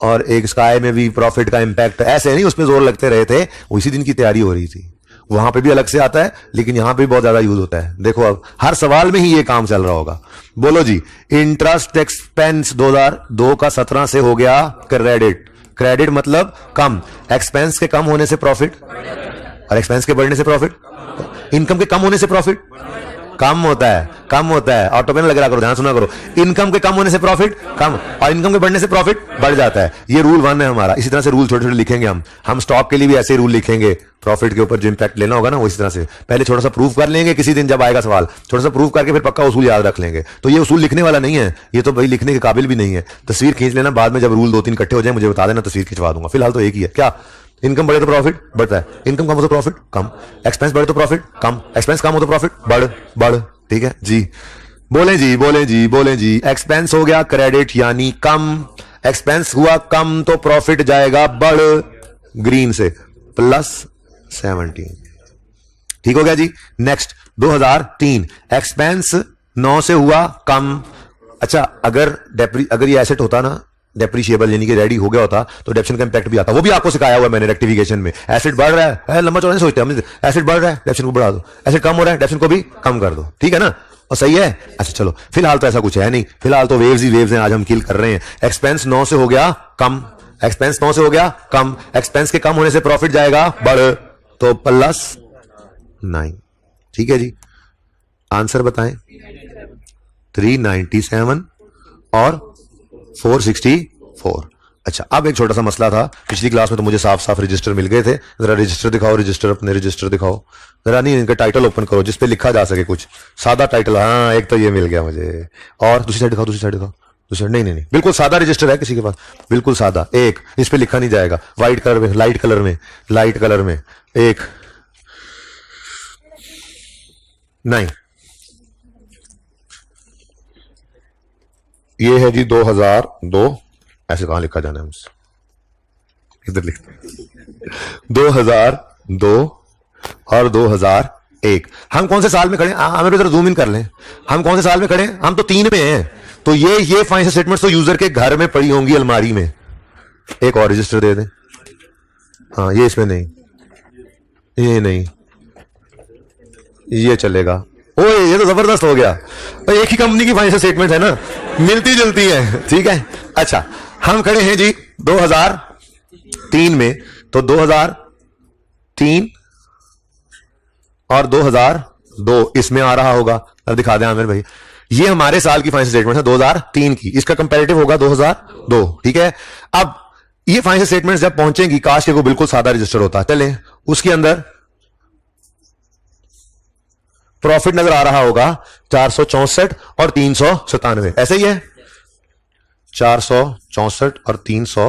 और एक स्काई में भी प्रॉफिट का इंपैक्ट, ऐसे नहीं उसमें जोर लगते रहे थे, उसी दिन की तैयारी हो रही थी, वहां पे भी अलग से आता है लेकिन यहां पे भी बहुत ज्यादा यूज होता है। देखो अब हर सवाल में ही ये काम चल रहा होगा। बोलो जी, इंटरेस्ट एक्सपेंस 2002 का 17 से हो गया क्रेडिट, क्रेडिट मतलब कम, एक्सपेंस के कम होने से प्रॉफिट, और एक्सपेंस के बढ़ने से प्रॉफिट, इनकम के कम होने से प्रॉफिट कम होता है, कम होता है, ऑटो पेन लग रहा करो, ध्यान सुना करो, इनकम के कम होने से प्रॉफिट कम, और इनकम के बढ़ने से प्रॉफिट बढ़ जाता है। ये रूल 1 है हमारा। इसी तरह से रूल छोटे छोटे लिखेंगे हम स्टॉक के लिए भी ऐसे रूल लिखेंगे, प्रॉफिट के ऊपर जो इंपैक्ट लेना होगा ना वो इस तरह से पहले छोटा सा प्रूफ कर लेंगे, किसी दिन जब आएगा सवाल छोटा सा प्रूफ करके फिर पक्का उसूल याद रख लेंगे। तो ये उसूल लिखने वाला नहीं है, ये तो भाई लिखने के काबिल भी नहीं है, तस्वीर खींच लेना, बाद में जब रूल 2-3 इकट्ठे हो जाए मुझे बता देना, तस्वीर खिंचवा दूंगा। फिलहाल तो एक ही है, क्या इनकम बढ़े तो प्रॉफिट बढ़ता है, इनकम कम हो तो प्रॉफिट कम, एक्सपेंस बढ़े तो प्रॉफिट कम, एक्सपेंस कम हो तो प्रॉफिट बढ़, ठीक है जी। बोले जी, बोले जी, बोले जी, एक्सपेंस हो गया क्रेडिट यानी कम, एक्सपेंस हुआ कम तो प्रॉफिट जाएगा बढ़, ग्रीन से +17, ठीक हो गया जी। नेक्स्ट 2003 एक्सपेंस 9 से हुआ कम। अच्छा, अगर ये एसेट होता ना डेप्रिशिएबल यानी कि रेडी हो गया होता तो डेप्शन का इंपैक्ट भी आता, वो भी आपको सिखाया हुआ है मैंने रेक्टिफिकेशन में। एसेट बढ़ रहा है, लंबा चौड़ा नहीं सोचते हम, एसेट बढ़ रहा है डेप्शन को बढ़ा दो, एसेट कम हो रहा है डेप्शन को भी कम कर दो, ठीक है ना, और सही है। अच्छा चलो, फिलहाल तो ऐसा कुछ है नहीं, फिलहाल तो वेव्स ही वेव्स हैं, आज हम किल कर रहे हैं। एक्सपेंस 9 से हो गया कम, एक्सपेंस 9 से हो गया कम, एक्सपेंस के कम होने से प्रॉफिट जाएगा बढ़, तो +9, ठीक है जी। आंसर बताएं, 397 और 464। अच्छा, अब एक छोटा सा मसला था, पिछली क्लास में तो मुझे साफ साफ रजिस्टर मिल गए थे, जरा रजिस्टर दिखाओ, रजिस्टर अपने रजिस्टर दिखाओ जरा, नहीं इनका टाइटल ओपन करो जिस पे लिखा जा सके कुछ सादा टाइटल। हाँ एक तो ये मिल गया मुझे, और दूसरी साइड दिखाओ, दूसरी साइड दिखाओ, दूसरी साइड, नहीं बिल्कुल सादा रजिस्टर है किसी के पास, बिल्कुल सादा, एक इस पे लिखा नहीं जाएगा, व्हाइट कलर में, लाइट कलर में एक, नहीं ये है जी 2002, ऐसे कहां लिखा जाना है मुझसे, इधर लिखते 2002 और 2001। हम कौन से साल में खड़े हैं, हमें इधर जूम इन कर लें, हम कौन से साल में खड़े हैं, हम तो 3 में हैं, तो ये फाइनेंशियल स्टेटमेंट्स तो यूजर के घर में पड़ी होंगी अलमारी में। एक और रजिस्टर दे दें, हाँ ये इसमें नहीं, ये नहीं, ये चलेगा। ओए ये तो जबरदस्त हो गया भाई, एक ही कंपनी की फाइनेंशियल स्टेटमेंट है ना, मिलती जुलती है, ठीक है। अच्छा हम खड़े हैं जी 2003 में, तो 2003 और 2002 इसमें आ रहा होगा। अब दिखा दें आमिर भाई, ये हमारे साल की फाइनेंशियल स्टेटमेंट है 2003 की, इसका कंपैरेटिव होगा 2002, ठीक है। अब ये फाइनेंशियल स्टेटमेंट्स जब पहुंचेंगी, काश के को बिल्कुल सादा रजिस्टर होता, चले उसके अंदर प्रॉफिट नजर आ रहा होगा 464 और 397, ऐसे ही है 464 और 300,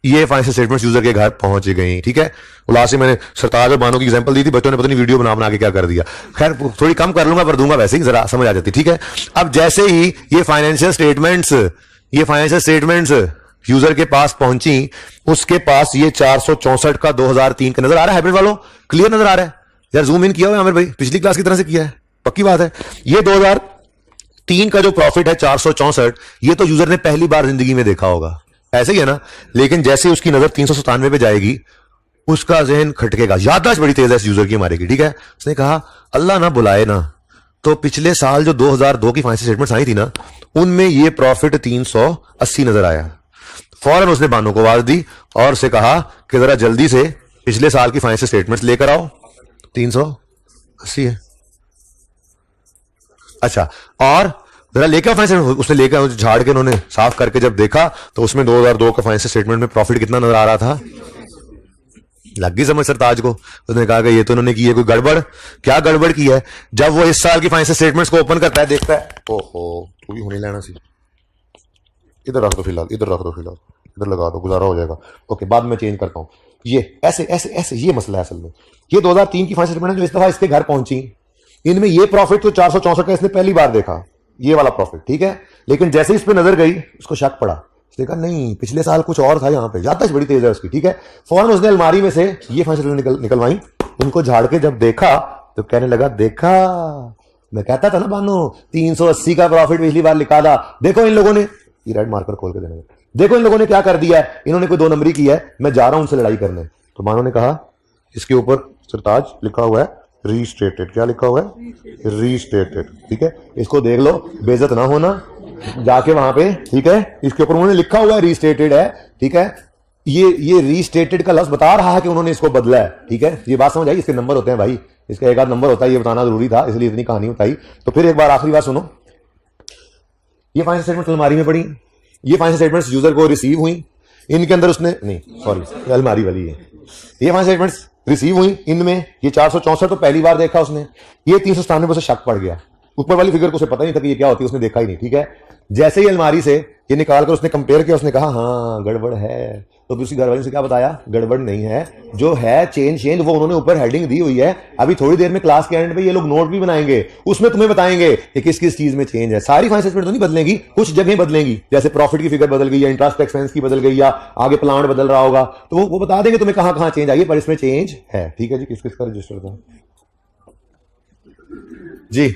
ये फाइनेंशियल स्टेटमेंट यूजर के घर पहुंच गई, ठीक है। उल्लास से मैंने सरताज और बानो की एग्जांपल दी थी, बच्चों ने पता नहीं वीडियो बना के क्या कर दिया, खैर थोड़ी कम कर लूंगा पर दूंगा वैसे ही, जरा समझ आ जाती, ठीक है। अब जैसे ही ये फाइनेंशियल स्टेटमेंट्स यूजर के पास पहुंची, उसके पास ये 464 का 2003 का नजर आ रहा है, हाइब्रिड वालों क्लियर नजर आ रहा है यार, जूम इन किया हुआ आमिर भाई, पिछली क्लास की तरह से किया है, पक्की बात है। ये 2003 का जो प्रॉफिट है 464, ये तो यूजर ने पहली बार जिंदगी में देखा होगा, ऐसे ही है ना। लेकिन जैसे उसकी नजर 397 पे जाएगी, उसका जहन खटकेगा, याददाश्त बड़ी तेज है इस यूजर की हमारे की, ठीक है। उसने कहा अल्लाह ना बुलाए ना, तो पिछले साल जो 2002 की फाइनेंशियल स्टेटमेंट्स आई थी ना, उनमें ये प्रॉफिट 380 नजर आया। फौरन उसने बानो को आवाज दी और उसे कहा कि जरा जल्दी से पिछले साल की फाइनेंशियल स्टेटमेंट्स लेकर आओ, 380 है। अच्छा और जरा लेकर फाइनेंशियल, उसने लेकर झाड़ के उन्होंने साफ करके जब देखा, तो उसमें 2002 का फाइनेंशियल स्टेटमेंट में प्रॉफिट कितना नजर आ रहा था, लग गई समझ सरताज को। उसने कहा कि ये तो उन्होंने की है कोई गड़बड़। क्या गड़बड़ की है? जब वो इस साल की फाइनेंशियल स्टेटमेंट्स को ओपन करता है, देखता है, ओहो तू भी होने लेना सी, इधर रख दो फिलहाल, इधर रख दो फिलहाल, इधर लगा दो, गुजारा हो जाएगा, ओके बाद में चेंज करता हूं। ये ऐसे ऐसे ऐसे ये मसला है असल में। ये 2003 की फाइनेंशियल स्टेटमेंट जो इस दफा इसके घर पहुंची, इनमें ये प्रॉफिट तो 464 का इसने पहली बार देखा, ये वाला प्रॉफिट, ठीक है। लेकिन जैसे ही इस पे नजर गई, उसको शक पड़ा, उसने कहा नहीं पिछले साल कुछ और था यहाँ पे, याददाश्त बड़ी तेज है उसकी, ठीक है। फौरन उसने अलमारी में से ये फाइनेंशियल निकलवाई, उनको झाड़ के जब देखा तो कहने लगा, देखा मैं कहता था ना बानो 380 का प्रॉफिट पिछली बार लिखा था, देखो इन लोगों ने, ये रेड मार्कर खोल के देने, देखो इन लोगों ने क्या कर दिया है, इन्होंने कोई 2 नंबरी की है, मैं जा रहा हूं उनसे लड़ाई करने। तो बानो ने कहा इसके ऊपर सरताज लिखा हुआ है रीस्टेटेड, क्या लिखा हुआ है, रीस्टेटेड, ठीक है, इसको देख लो, बेइज्जत ना होना जाके वहां पे, ठीक है। इसके ऊपर उन्होंने लिखा हुआ है रीस्टेटेड है, ठीक है। ये रीस्टेटेड का लफ्ज बता रहा है कि उन्होंने इसको बदला है, ठीक है। ये बात समझ आई, इसके नंबर होते हैं भाई, इसका एक आध नंबर होता है, ये बताना जरूरी था, इसलिए इतनी कहानी बताई। तो फिर एक बार आखिरी बात सुनो, ये फाइनेंशियल स्टेटमेंट अलमारी में पड़ी, ये फाइनेंशियल स्टेटमेंट्स यूजर को रिसीव हुई, इनके अंदर उसने नहीं सॉरी अलमारी वाली है, ये फाइनेंशियल स्टेटमेंट्स रिसीव हुई, इनमें ये 464 तो पहली बार देखा उसने, ये 397 पर से शक पड़ गया, ऊपर वाली फिगर को उसे पता नहीं था कि ये क्या होती है, उसने देखा ही नहीं, ठीक है। जैसे ही अलमारी से ये निकाल कर उसने कंपेयर किया, उसने कहा हाँ गड़बड़ है, तो उसकी घरवाली से क्या बताया, गड़बड़ नहीं है, जो है चेंज वो उन्होंने ऊपर हेडिंग दी हुई है, अभी थोड़ी देर में क्लास के एंड पे ये लोग नोट भी बनाएंगे, उसमें तुम्हें बताएंगे कि किस किस चीज में चेंज है। सारी फाइनेंशियल स्टेटमेंट तो नहीं बदलेगी, कुछ जगह बदलेंगी, जैसे प्रॉफिट की फिगर बदल गई या इंटरेस्ट एक्सपेंस की बदल गई या आगे प्लान बदल रहा होगा, तो वो बता देंगे तुम्हें कहां चेंज आई है, पर इसमें चेंज है, ठीक है जी। किस किसका रजिस्टर था जी,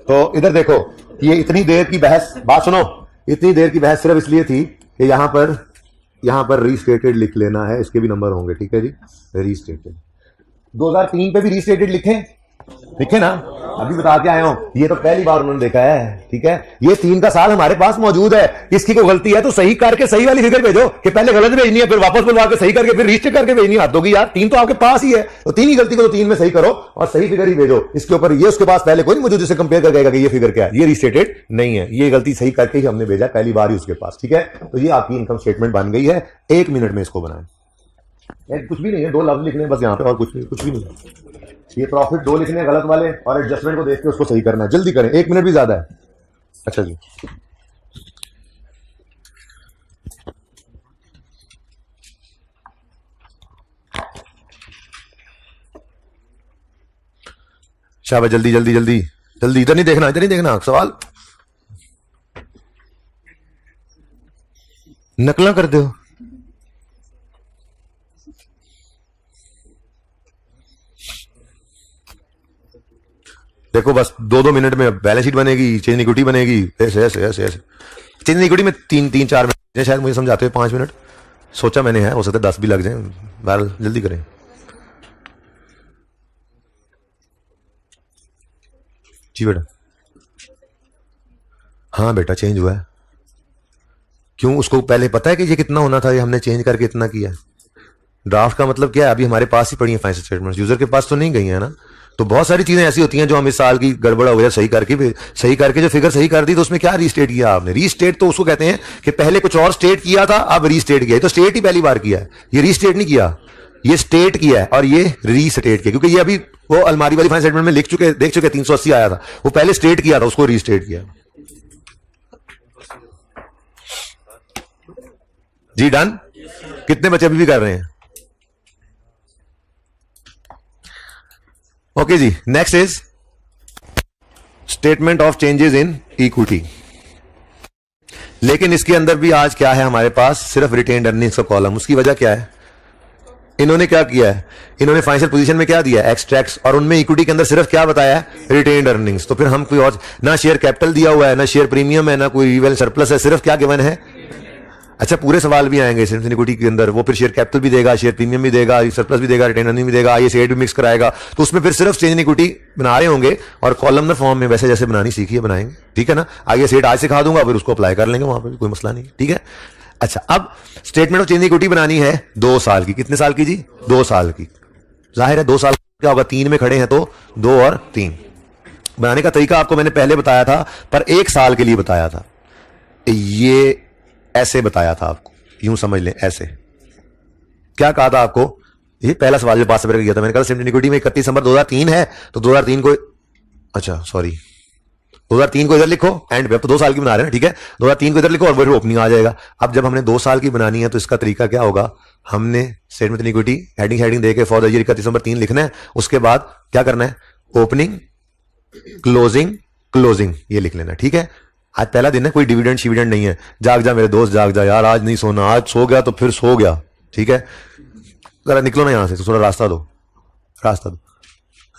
तो इधर देखो, ये इतनी देर की बहस, बात सुनो, इतनी देर की बहस सिर्फ इसलिए थी कि यहां पर रीस्टेटेड लिख लेना है, इसके भी नंबर होंगे, ठीक है जी। रीस्टेटेड 2003 पे भी रीस्टेटेड लिखे ना, अभी बता के आया हूं, ये तो पहली बार उन्होंने देखा है, ठीक है। ये 3 का साल हमारे पास मौजूद है, इसकी कोई गलती है तो सही करके सही वाली फिगर भेजो, कि पहले गलत भेजनी है, फिर वापस बुलवा के सही करके फिर रीस्टेट करके भेजनी, हाथ होगी यार, 3 तो आपके पास ही है, तो 3 ही गलती को तो 3 में सही करो और सही फिगर ही भेजो। इसके ऊपर ये उसके पास पहले कोई नहीं मौजूद जिसे कंपेयर कर गएगा कि ये फिगर क्या है, ये रीस्टेटेड नहीं है, ये गलती सही करके ही हमने भेजा, पहली बार ही उसके पास, ठीक है। तो ये आपकी इनकम स्टेटमेंट बन गई है, 1 मिनट में इसको बनाएं, कुछ भी नहीं है, 2 लफ्ज लिखने बस यहाँ पे, और कुछ भी नहीं। ये प्रॉफिट 2 लिखने हैं गलत वाले, और एडजस्टमेंट को देख के उसको सही करना है, जल्दी करें, 1 मिनट भी ज्यादा है। अच्छा जी, शाबाश, जल्दी जल्दी जल्दी जल्दी, इधर नहीं देखना सवाल नकला कर दो। देखो बस 2-2 मिनट में बैलेंस शीट बनेगी, चेंज इक्विटी बनेगी, ऐसे ऐसे ऐसे ऐसे। चेंज इक्विटी में 3-4 मिनट शायद, मुझे समझाते हुए 5 मिनट सोचा मैंने है, हो सकता है 10 भी लग जाए, बहरहाल जल्दी करें। जी बेटा, हाँ बेटा चेंज हुआ है। क्यों, उसको पहले पता है कि ये कितना होना था, ये हमने चेंज करके इतना किया है। ड्राफ्ट का मतलब क्या है, अभी हमारे पास ही पड़ी है फाइनेंशियल स्टेटमेंट, यूजर के पास तो नहीं गई है ना। तो बहुत सारी चीजें ऐसी होती हैं जो हम इस साल की गड़बड़ हो गया सही करके जो फिगर सही कर दी, तो उसमें क्या रीस्टेट किया आपने। रीस्टेट तो उसको कहते हैं कि पहले कुछ और स्टेट किया था, अब रीस्टेट किया। तो स्टेट ही पहली बार किया है, ये रीस्टेट नहीं किया, ये स्टेट किया है और ये रीस्टेट किया। क्योंकि ये अभी वो अलमारी वाली फाइनेंशियल स्टेटमेंट में देख चुके 380 आया था, वो पहले स्टेट किया था, उसको रीस्टेट किया। जी डन। कितने बच्चे अभी भी कर रहे हैं? ओके जी, next is statement of changes in equity. लेकिन इसके अंदर भी आज क्या है हमारे पास, सिर्फ रिटेन्ड अर्निंग्स का कॉलम। उसकी वजह क्या है, इन्होंने क्या किया है, इन्होंने फाइनेंशियल पोजीशन में क्या दिया, एक्सट्रैक्ट्स, और उनमें इक्विटी के अंदर सिर्फ क्या बताया है, रिटेन्ड अर्निंग्स। तो फिर हम कोई और ना शेयर कैपिटल दिया हुआ है, ना शेयर प्रीमियम है, ना कोई रिवेल सरप्लस है, सिर्फ क्या गिवन है। अच्छा, पूरे सवाल भी आएंगे सिर्फ इक्विटी के अंदर, वो फिर शेयर कैपिटल भी देगा, शेयर प्रीमियम भी देगा, सरप्लस भी देगा, रिटेन अर्निंग भी देगा, ये सेट भी मिक्स कराएगा। तो उसमें फिर सिर्फ चेंज इन इक्विटी बना रहे होंगे और कॉलमनर फॉर्म में वैसे जैसे बनानी सीखी है बनाएंगे, ठीक है ना। आगे सेट आज सिखा दूंगा, फिर उसको अप्लाई कर लेंगे, वहां पर कोई मसला नहीं, ठीक है। अच्छा, अब statement of change in equity बनानी है 2 साल की। कितने साल की जी? 2 साल की। जाहिर है 2 साल क्या होगा, 3 में खड़े हैं तो 2 और 3। बनाने का तरीका आपको मैंने पहले बताया था, पर 1 साल के लिए बताया था। ये ऐसे बताया था आपको, यूं समझ लें ऐसे। क्या कहा था आपको, ये पहला सवाल जो पास पेपर किया था, मैंने कहा स्टेटमेंट इक्विटी में 31 दिसंबर 2003 है, तो 2003 को, अच्छा सॉरी 2003 को इधर लिखो, एंड पे, अब तो 2 साल की बना रहे हैं, ठीक है। 2003 को इधर लिखो और फिर ओपनिंग आ जाएगा। अब जब हमने 2 साल की बनानी है तो इसका तरीका क्या होगा, हमने स्टेटमेंट इक्विटी हेडिंग देके फॉर द ईयर 31 दिसंबर 3 लिखना है। उसके बाद क्या करना है, ओपनिंग क्लोजिंग ये लिख लेना, ठीक है। आज पहला दिन है, कोई डिविडेंड शिविडेंड नहीं है। जाग जा मेरे दोस्त, जाग जा यार, आज नहीं सोना, आज सो गया तो फिर सो गया, ठीक है। जरा निकलो ना यहां से, तो थोड़ा रास्ता दो।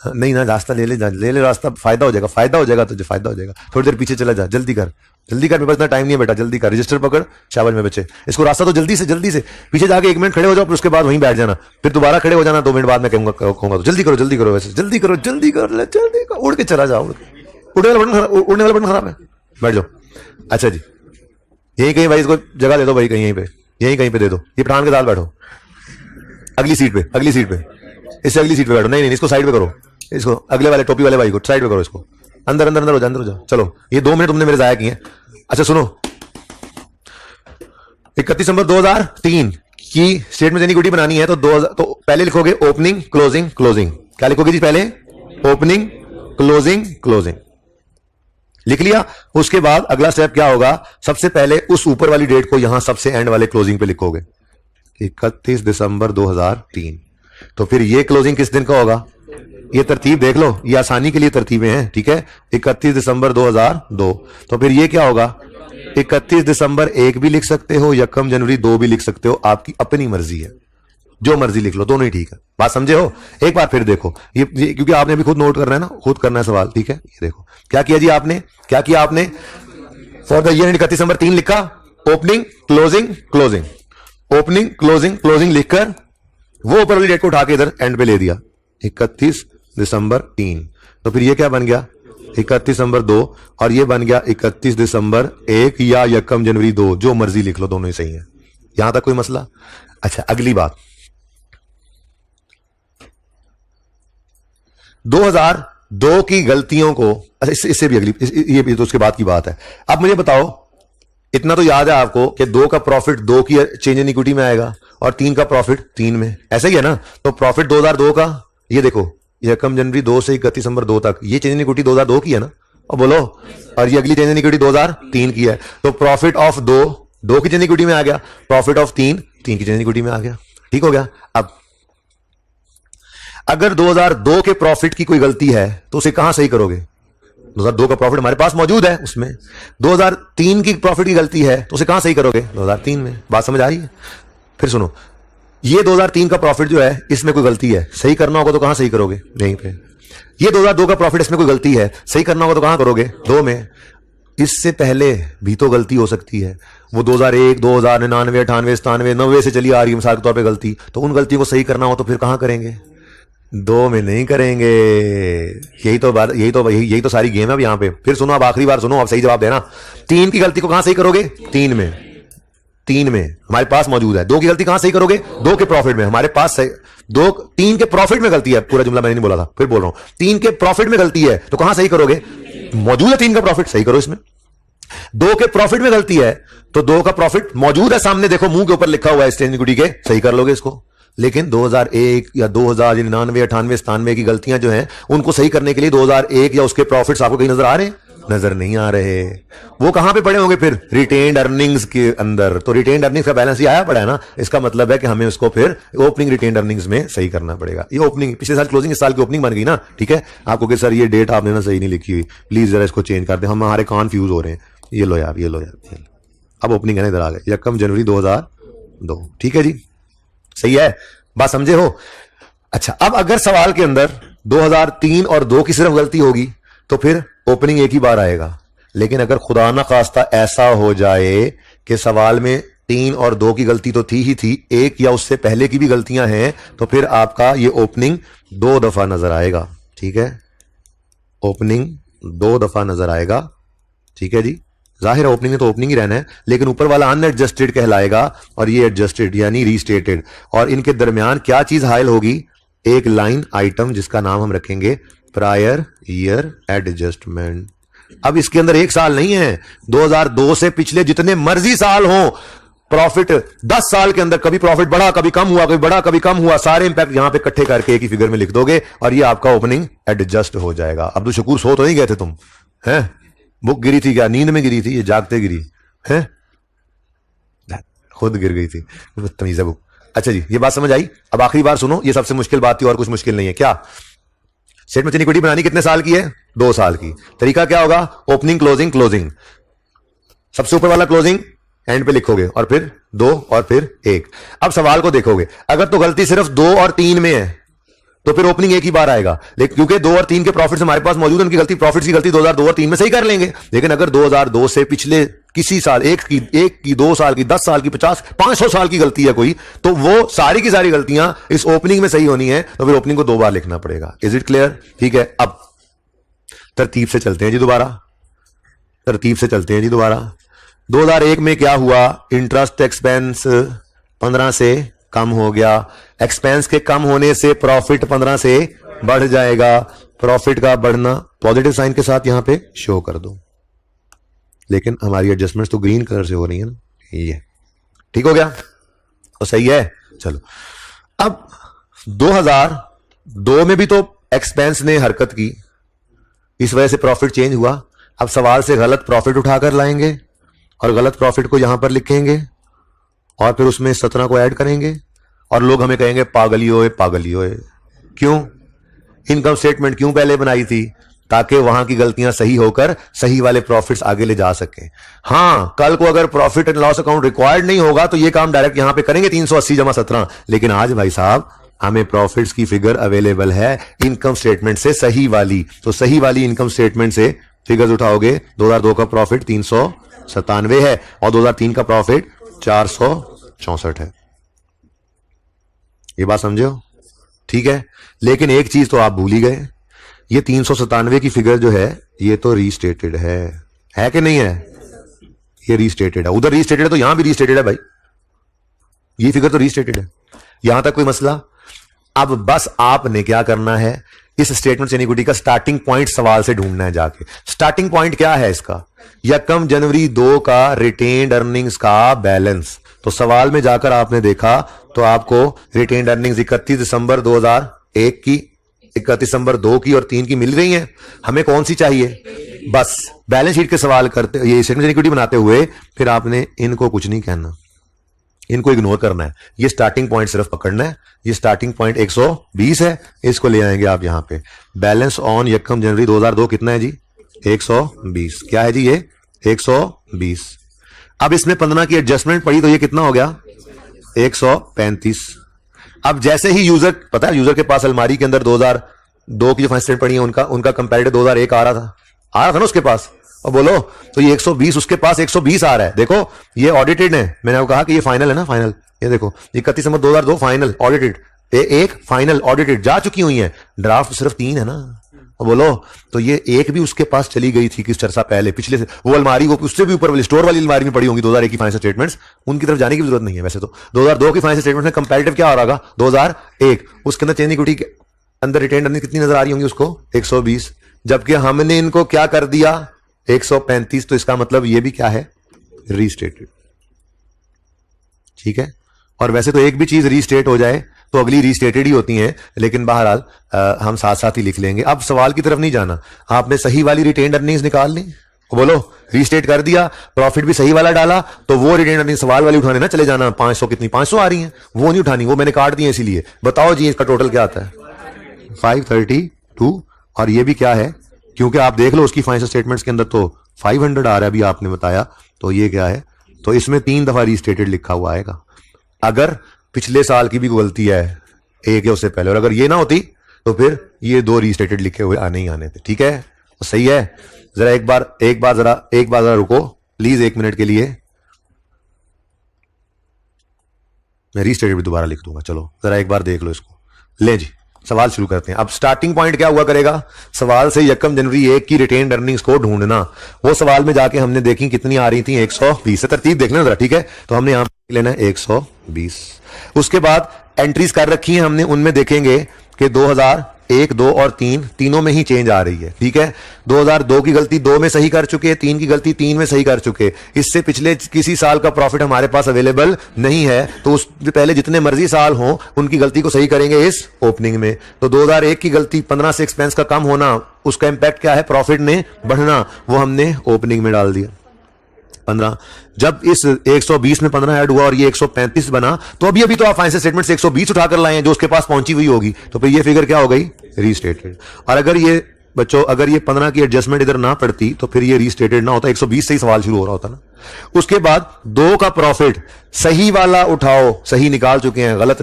नहीं ना, रास्ता ले ले रास्ता, फायदा हो जाएगा तुझे, फायदा हो जाएगा। थोड़ी देर पीछे चला जा, जल्दी कर मेरे पास इतना टाइम नहीं है बेटा, जल्दी कर। रजिस्टर पकड़, शाबाश में बच्चे, इसको रास्ता तो जल्दी से पीछे जाके 1 मिनट खड़े हो जाओ, फिर उसके बाद वहीं बैठ जाना, फिर दोबारा खड़े हो जाना 2 मिनट बाद में कहूंगा। तो जल्दी करो वैसे, जल्दी कर, उड़ के चला जाओ। उड़ने वाला बटन खराब है, बैठ जाओ। अच्छा जी, यहीं कहीं भाई इसको जगह दे दो भाई, यहीं कहीं पे दे दो। ये पठान के साथ बैठो, अगली सीट पे, इससे अगली सीट पे बैठो। नहीं, इसको साइड पे करो, इसको अगले वाले टोपी वाले भाई को साइड पे करो, इसको अंदर हो जा। चलो, ये 2 मिनट तुमने मेरे जाया किए। अच्छा सुनो, 31 दिसंबर 2003 की स्टेटमेंट इक्विटी बनानी है, तो पहले लिखोगे ओपनिंग क्लोजिंग। क्या लिखोगे जी पहले, ओपनिंग क्लोजिंग लिख लिया। उसके बाद अगला स्टेप क्या होगा, सबसे पहले उस ऊपर वाली डेट को यहां सबसे एंड वाले क्लोजिंग पे लिखोगे, 31 दिसंबर 2003। तो फिर ये क्लोजिंग किस दिन का होगा, ये तरतीब देख लो, ये आसानी के लिए तरतीबें हैं, ठीक है। 31 दिसंबर 2002, तो फिर ये क्या होगा, 31 दिसंबर 1 भी लिख सकते हो, 1 जनवरी 2 भी लिख सकते हो, आपकी अपनी मर्जी है, जो मर्जी लिख लो, दोनों ही ठीक है। बात समझे हो? एक बार फिर देखो, ये क्योंकि आपने भी खुद नोट करना है ना, खुद करना है सवाल, ठीक है। ये देखो क्या किया जी आपने, फॉर द ईयर 31 दिसंबर 3 लिखा, ओपनिंग क्लोजिंग लिखकर वो ऊपर वाली डेट को उठा के इधर एंड पे ले दिया, 31 दिसंबर 3। तो फिर ये क्या बन गया, 31 दिसंबर 2, और ये बन गया 31 दिसंबर 1 या 1 जनवरी 2, जो मर्जी लिख लो, दोनों ही सही है। यहां तक कोई मसला? अच्छा, अगली बात, 2002 की गलतियों को, अच्छा इससे भी अगली, ये भी तो उसके बाद की बात है। अब मुझे बताओ, इतना तो याद है आपको कि 2 का प्रॉफिट 2 की चेंज इन इक्विटी में आएगा और 3 का प्रॉफिट 3 में, ऐसा ही है ना। तो प्रॉफिट 2002 का, ये देखो, 1 जनवरी 2 से 31 दिसंबर 2 तक, ये चेंज इन इक्विटी 2002 की है ना, और बोलो, और ये अगली चेंज इन इक्विटी 2003 की है। तो प्रॉफिट ऑफ 2 की चेंज इन इक्विटी में आ गया, प्रॉफिट ऑफ 3 की चेंज इन इक्विटी में आ गया, ठीक हो गया। अब अगर 2002 के प्रॉफिट की कोई गलती है तो उसे कहां सही करोगे, 2002 का प्रॉफिट हमारे पास मौजूद है उसमें। 2003 की प्रॉफिट की गलती है तो उसे कहां सही करोगे, 2003 में। बात समझ आ रही है? फिर सुनो, ये 2003 का प्रॉफिट जो है, इसमें कोई गलती है, सही करना होगा तो कहां सही करोगे, यहीं पे। ये 2002 का प्रॉफिट, इसमें कोई गलती है, सही करना होगा तो कहां करोगे, 2 में। इससे पहले भी तो गलती हो सकती है, वो 2001, 2000, 99, 98, 97, 90 से चली आ रही है मिसाल के तौर पे गलती, तो उन गलतियों को सही करना हो तो फिर कहां करेंगे, 2 में नहीं करेंगे। यही तो बात, यही तो सारी गेम है अब यहाँ पे। फिर सुनो, अब आखिरी बार सुनो, अब सही जवाब देना। 3 की गलती को कहां सही करोगे? 3 में। 3 में हमारे पास मौजूद है। 2 की गलती कहां सही करोगे? 2 के प्रॉफिट में हमारे पास 3 के प्रॉफिट में गलती है। पूरा जुमला मैंने नहीं बोला था, फिर बोल रहा हूं। 3 के प्रॉफिट में गलती है तो कहां सही करोगे? मौजूद है 3 का प्रॉफिट, सही करो इसमें। 2 के प्रॉफिट में गलती है तो 2 का प्रॉफिट मौजूद है सामने, देखो मुंह के ऊपर लिखा हुआ है एक्सचेंज इक्विटी के, सही कर लोगे इसको। लेकिन 2001 या 2099, 98, 97 की गलतियां जो हैं उनको सही करने के लिए 2001 या उसके प्रॉफिट्स आपको कहीं नजर आ रहे हैं? नजर नहीं आ रहे। वो कहां पे पड़े होंगे फिर? रिटेन्ड अर्निंग्स के अंदर। तो रिटेन्ड अर्निंग्स का बैलेंस ही आया पड़ा है ना, इसका मतलब है कि हमें उसको फिर ओपनिंग रिटेन्ड अर्निंग्स में सही करना पड़ेगा। ये ओपनिंग पिछले साल क्लोजिंग, इस साल की ओपनिंग बन गई ना, ठीक है। आपको कि सर ये डेट आपने ना सही नहीं लिखी हुई, प्लीज जरा इसको चेंज कर दे, हम हमारे कन्फ्यूज हो रहे हैं। ये लो यार, ये लो यार, अब ओपनिंग है ना, इधर आ गए, 1 जनवरी 2002, ठीक है जी, सही है, बात समझे हो? अच्छा, अब अगर सवाल के अंदर 2003 और 2 की सिर्फ गलती होगी तो फिर ओपनिंग एक ही बार आएगा। लेकिन अगर खुदा ना खास्ता ऐसा हो जाए कि सवाल में 3 और 2 की गलती तो थी ही थी, 1 या उससे पहले की भी गलतियां हैं, तो फिर आपका ये ओपनिंग 2 दफा नजर आएगा, ठीक है। ओपनिंग 2 दफा नजर आएगा, ठीक है जी। जाहिर है ओपनिंग में तो ओपनिंग ही रहना है, लेकिन ऊपर वाला अनएडजस्टेड कहलाएगा और ये एडजस्टेड यानी रीस्टेटेड। और इनके दरमियान क्या चीज हायल होगी? एक लाइन आइटम जिसका नाम हम रखेंगे प्रायर ईयर एडजस्टमेंट। अब इसके अंदर एक साल नहीं है, 2002 से पिछले जितने मर्जी साल हो, प्रॉफिट 10 साल के अंदर कभी प्रॉफिट बढ़ा, कभी कम हुआ, कभी बढ़ा, कभी कम हुआ, सारे इंपैक्ट यहां पे इकट्ठे करके एक ही फिगर में लिख दोगे और ये आपका ओपनिंग एडजस्ट हो जाएगा। अब्दुल शकूर, सो तो नहीं गए थे तुम? हैं? बुक गिरी थी क्या? नींद में गिरी थी? ये जागते गिरी है? खुद गिर गई थी, बदतमीज है बुक। अच्छा जी, ये बात समझ आई? अब आखिरी बार सुनो, ये सबसे मुश्किल बात थी और कुछ मुश्किल नहीं है। क्या स्टेटमेंट इक्विटी बनानी कितने साल की है? 2 साल की। तरीका क्या होगा? ओपनिंग, क्लोजिंग, क्लोजिंग, सबसे ऊपर वाला क्लोजिंग एंड पे लिखोगे और फिर 2 और फिर 1। अब सवाल को देखोगे, अगर तो गलती सिर्फ 2 और 3 में है तो फिर ओपनिंग एक ही बार आएगा, लेकिन क्योंकि 2 और 3 के प्रॉफिट्स हमारे पास मौजूद है, उनकी गलती, प्रॉफिट्स की गलती 2002 और 3 में सही कर लेंगे। लेकिन अगर 2002 से पिछले किसी साल, एक की 2 साल की, 10 साल की, 50, 500 साल की गलती है कोई, तो वो सारी की सारी गलतियां इस ओपनिंग में सही होनी है, तो फिर ओपनिंग को 2 बार लिखना पड़ेगा। Is it clear? ठीक है, अब तरतीब से चलते हैं जी दोबारा, तरतीब से चलते हैं जी दोबारा। 2001 में क्या हुआ? इंटरेस्ट एक्सपेंस 15 से कम हो गया। एक्सपेंस के कम होने से प्रॉफिट 15 से बढ़ जाएगा। प्रॉफिट का बढ़ना पॉजिटिव साइन के साथ यहां पे शो कर दो, लेकिन हमारी एडजस्टमेंट्स तो ग्रीन कलर से हो रही है ना, ये ठीक हो गया तो सही है। चलो, अब 2002 में भी तो एक्सपेंस ने हरकत की, इस वजह से प्रॉफिट चेंज हुआ। अब सवाल से गलत प्रॉफिट उठाकर लाएंगे और गलत प्रॉफिट को यहां पर लिखेंगे और फिर उसमें 17 को ऐड करेंगे और लोग हमें कहेंगे पागली होए, पागली होए। क्यों? इनकम स्टेटमेंट क्यों पहले बनाई थी? ताकि वहां की गलतियां सही होकर सही वाले प्रॉफिट्स आगे ले जा सके। हां, कल को अगर profit and loss account required नहीं होगा तो ये काम डायरेक्ट यहां पे करेंगे 380 जमा 17। लेकिन आज भाई साहब हमें प्रॉफिट्स की फिगर अवेलेबल है इनकम स्टेटमेंट से सही वाली, तो सही वाली इनकम स्टेटमेंट से फिगर्स उठाओगे। 2002 का प्रॉफिट 397 है और 2003 का प्रॉफिट 464 है। ये बात समझे हो? ठीक है, लेकिन एक चीज तो आप भूल ही गए, ये 397 की फिगर जो है ये तो रीस्टेटेड है कि नहीं है? ये रीस्टेटेड है, उधर रीस्टेटेड है तो यहां भी रीस्टेटेड है भाई, ये फिगर तो रीस्टेटेड है। यहां तक कोई मसला? अब बस आपने क्या करना है, इस स्टेटमेंट से इक्विटी का स्टार्टिंग पॉइंट सवाल से ढूंढना है जाके। स्टार्टिंग पॉइंट क्या है इसका? 1 जनवरी 2 का रिटेन्ड अर्निंग्स का बैलेंस। तो सवाल में जाकर आपने देखा तो आपको रिटेन्ड अर्निंग्स 31 दिसंबर 2001 की, 31 दिसंबर 2 की और 3 की मिल रही हैं। हमें कौन सी चाहिए? बस बैलेंस शीट के सवाल करते, ये स्टेटमेंट इक्विटी बनाते हुए फिर आपने इनको कुछ नहीं कहना, इनको इग्नोर करना है। ये स्टार्टिंग पॉइंट सिर्फ पकड़ना है। ये स्टार्टिंग पॉइंट 120 है, इसको ले आएंगे आप यहां पे। बैलेंस ऑन 1 जनवरी 2002 कितना है जी? 120। क्या है जी? ये 120। अब इसमें 15 की एडजस्टमेंट पड़ी तो ये कितना हो गया? 135। अब जैसे ही यूजर, पता है यूजर के पास अलमारी के अंदर 2002 की जो फाइनेंस पड़ी है उनका कंपैरेटिव 2001 आ रहा था ना उसके पास, और बोलो तो ये 120, उसके पास 120 आ रहा है। देखो ये ऑडिटेड है, मैंने आपको कहा कि ये फाइनल है ना, फाइनल। ये देखो 31 दिसंबर 2002 फाइनल ऑडिटेड एक फाइनल ऑडिटेड जा चुकी हुई है, ड्राफ्ट सिर्फ 3 है ना, बोलो। तो ये एक भी उसके पास चली गई थी किस चर्चा पहले पिछले से, वो अलमारी वो उससे भी ऊपर वाली स्टोर वाली अलमारी में पड़ी होंगी 2001 की फाइनेंशियल स्टेटमेंट्स, उनकी तरफ जाने की जरूरत नहीं है। वैसे तो 2002 की फाइनेंशियल स्टेटमेंट में कंपैरेटिव क्या हो रहा होगा 2001, उसके अंदर चेंज इक्विटी के अंदर रिटेन अर्निंग कितनी नजर आ रही होंगी उसको 120, जबकि हमने इनको क्या कर दिया 135। तो इसका मतलब ये भी क्या है रीस्टेटेड, ठीक है। और वैसे तो एक भी चीज रीस्टेट हो जाए तो अगली रीस्टेटेड ही होती हैं, लेकिन बहरहाल हम साथ साथ ही लिख लेंगे। अब सवाल की तरफ नहीं जाना, आपने सही वाली रिटेन अर्निंग्स निकाल ली, बोलो रीस्टेट कर दिया, प्रॉफिट भी सही वाला डाला, तो वो रिटेन अर्निंग सवाल वाली उठाने ना चले जाना। 500 कितनी 500 आ रही हैं, वो नहीं उठानी, वो मैंने काट दी है इसीलिए। बताओ जी इसका टोटल क्या आता है 532, और ये भी क्या है, क्योंकि आप देख लो उसकी फाइनेंशियल स्टेटमेंट्स के अंदर तो 500 आ रहा है, अभी आपने बताया, तो ये क्या है, तो इसमें 3 दफा रीस्टेटेड लिखा हुआ आएगा। अगर पिछले साल की भी गलती है एक या उससे पहले, और अगर ये ना होती तो फिर ये 2 रीस्टेटेड लिखे हुए आने ही आने थे, ठीक है। तो सही है, जरा एक बार जरा रुको प्लीज 1 मिनट के लिए, मैं रीस्टेटेड भी दोबारा लिख दूंगा। चलो जरा एक बार देख लो इसको। ले जी सवाल शुरू करते हैं। अब स्टार्टिंग पॉइंट क्या हुआ करेगा, सवाल से 1 जनवरी 1 की रिटेन अर्निंग्स को ढूंढना। वो सवाल में जाके हमने देखी कितनी आ रही थी 120 से, तरतीब देख लेना जरा, ठीक है। तो हमने यहां लेना है 120, उसके बाद एंट्रीज कर रखी हैं हमने, उनमें देखेंगे कि 2001, 2 और 3 तीनों में ही चेंज आ रही है, ठीक है। 2002 की गलती 2 में सही कर चुके, 3 की गलती 3 में सही कर चुके। इससे पिछले किसी साल का प्रॉफिट हमारे पास अवेलेबल नहीं है, तो उससे पहले जितने मर्जी साल हो उनकी गलती को सही करेंगे इस ओपनिंग में। तो 2001 की गलती 15 से एक्सपेंस का कम होना, उसका इंपैक्ट क्या है, प्रॉफिट ने बढ़ना, वो हमने ओपनिंग में डाल दिया 15। जब इस 120 में 15 ऐड हुआ और ये 135 बना, तो अभी तो आप फाइनेंशियल स्टेटमेंट से 120 उठाकर लाए हैं जो उसके पास पहुंची हुई होगी, तो फिर ये फिगर क्या हो गई रीस्टेटेड। और अगर ये बच्चों अगर ये 15 की एडजस्टमेंट इधर ना पड़ती तो फिर ये रीस्टेटेड ना होता, 120 से ही सवाल शुरू हो रहा होता ना। उसके बाद 2 का प्रॉफिट सही वाला उठाओ, सही निकाल चुके हैं, गलत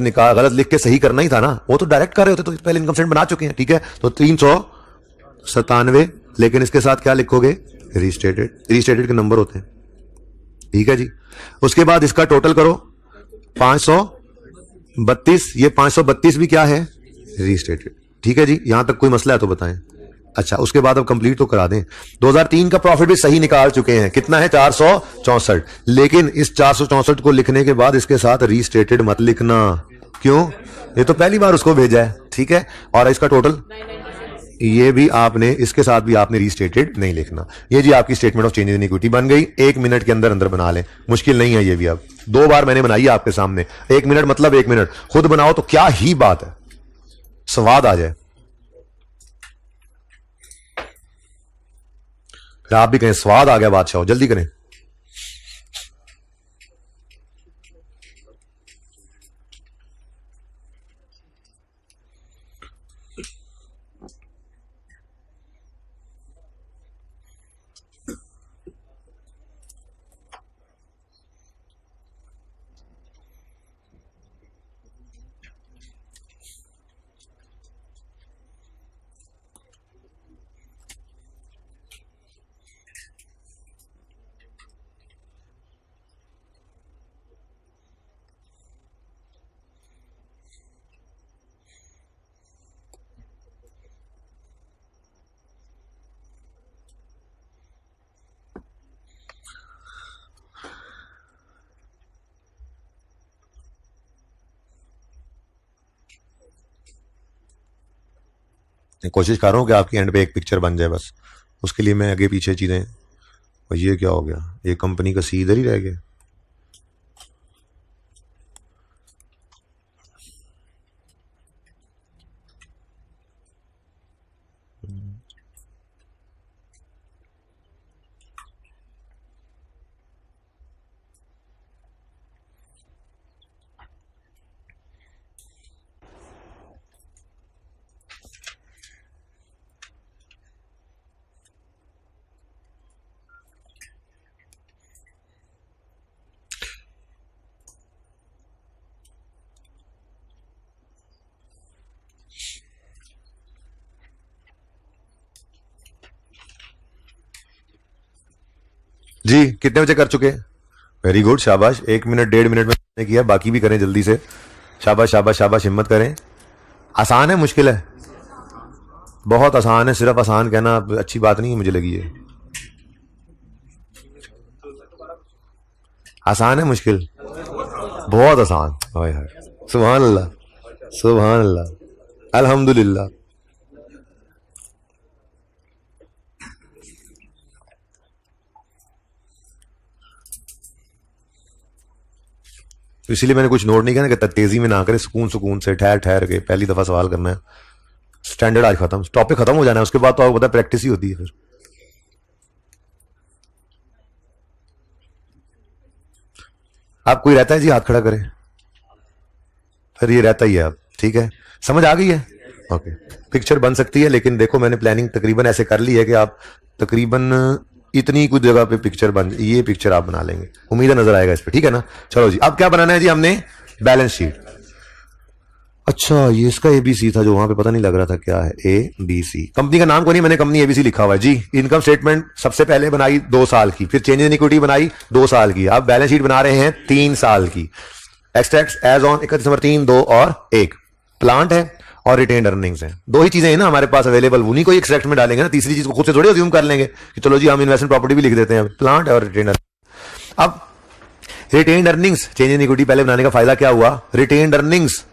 लिख के सही करना ही था ना, वो तो डायरेक्ट कर रहे होते तो पहले इनकम स्टेटमेंट बना चुके हैं, ठीक है। तो 397, लेकिन इसके साथ क्या लिखोगे रीस्टेटेड के नंबर होते हैं, ठीक है जी। उसके बाद इसका टोटल करो 532, ये 532 भी क्या है रीस्टेटेड, ठीक है जी। यहां तक कोई मसला है तो बताएं। अच्छा उसके बाद अब कंप्लीट तो करा दें। 2003 का प्रॉफिट भी सही निकाल चुके हैं, कितना है 464, लेकिन इस 464 को लिखने के बाद इसके साथ रीस्टेटेड मत लिखना, क्यों, ये तो पहली बार उसको भेजा है, ठीक है। और इसका टोटल ये भी आपने, इसके साथ भी आपने रीस्टेटेड नहीं लिखना। ये जी आपकी statement of change in equity बन गई। 1 मिनट के अंदर बना लें, मुश्किल नहीं है ये भी। अब 2 बार मैंने बनाई है आपके सामने, 1 मिनट मतलब 1 मिनट, खुद बनाओ तो क्या ही बात है, स्वाद आ जाए। फिर आप भी कहें स्वाद आ गया बादशाह, जल्दी करें। कोशिश कर रहा हूं कि आपकी एंड पे एक पिक्चर बन जाए, बस उसके लिए मैं आगे पीछे चीजें। और ये क्या हो गया, ये कंपनी का सी इधर ही रह गया। जी कितने बजे कर चुके, वेरी गुड शाबाश। 1 मिनट 1.5 मिनट में किया, बाकी भी करें जल्दी से। शाबाश शाबाश शाबाश, हिम्मत करें। आसान है मुश्किल है? बहुत आसान है, सिर्फ आसान कहना अच्छी बात नहीं है, मुझे लगी है। आसान है मुश्किल? बहुत आसान। हाय हाय, सुभान अल्लाह, सुभान अल्लाह, अल्हम्दुलिल्लाह। तो इसीलिए मैंने कुछ नोट नहीं किया ना, कि तेजी में ना करे, सुकून सुकून से ठहर ठहर के पहली दफा सवाल करना है। स्टैंडर्ड आज खत्म, टॉपिक खत्म हो जाना है, उसके बाद तो आपको पता है प्रैक्टिस ही होती है। फिर आप कोई रहता है जी, हाथ खड़ा करें। फिर ये रहता ही है। अब ठीक है, समझ आ गई है? ओके, पिक्चर बन सकती है, लेकिन देखो मैंने प्लानिंग तकरीबन ऐसे कर ली है कि आप तकरीबन इतनी कुछ जगह पे पिक्चर बन, ये पिक्चर आप बना लेंगे, उम्मीद है नजर आएगा इस पे, ठीक है ना? चलो जी, अब क्या बनाना है जी हमने? Balance sheet. अच्छा, ये इसका एबीसी था जो वहां पे पता नहीं लग रहा था क्या है। एबीसी, कंपनी का नाम को नहीं, मैंने कंपनी एबीसी लिखा हुआ है जी। इनकम स्टेटमेंट सबसे पहले बनाई 2 साल की, फिर चेंज इन इक्विटी बनाई 2 साल की, अब बैलेंस शीट बना रहे हैं 3 साल की। एक्सट्रैक्ट्स एज ऑन 31 दिसंबर 3, 2 और 1। प्लांट है और रिटेन्ड अर्निंग्स है, 2 ही चीजें हैं ना हमारे पास अवेलेबल, उन्हीं को एक्सट्रैक्ट में डालेंगे ना। तीसरी चीज को खुद से थोड़ी अज्यूम कर लेंगे कि चलो जी हम इन्वेस्टमेंट प्रॉपर्टी भी लिख देते हैं। प्लांट और रिटेन्ड अर्निंग्स। अब retained earnings, change in equity पहले बनाने का फायदा क्या हुआ? रिटेन्ड अर्निंग्स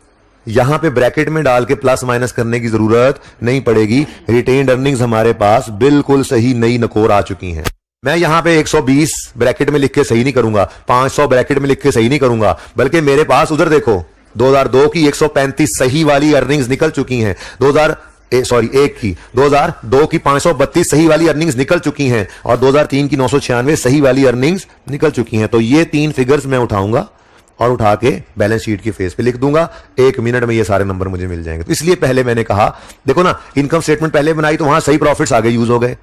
यहां पे ब्रैकेट में डाल के प्लस माइनस करने की जरूरत नहीं पड़ेगी। रिटेन्ड अर्निंग्स हमारे पास बिल्कुल सही नई नकोर आ चुकी हैं। मैं यहां पे 120 ब्रैकेट में लिख के सही नहीं करूंगा, 500 ब्रैकेट में लिख के सही नहीं करूंगा, बल्कि मेरे पास उधर देखो 2002 की 135 सही वाली अर्निंग्स निकल चुकी हैं। 2002 की 532 सही वाली अर्निंग्स निकल चुकी हैं और 2003 की 996 सही वाली अर्निंग्स निकल चुकी हैं। तो ये 3 फिगर्स मैं उठाऊंगा और उठा के बैलेंस शीट की फेस पे लिख दूंगा। 1 मिनट में ये सारे नंबर मुझे मिल जाएंगे। तो इसलिए पहले मैंने कहा, देखो ना, इनकम स्टेटमेंट पहले बनाई तो वहां सही प्रॉफिट्स आगे यूज हो गए,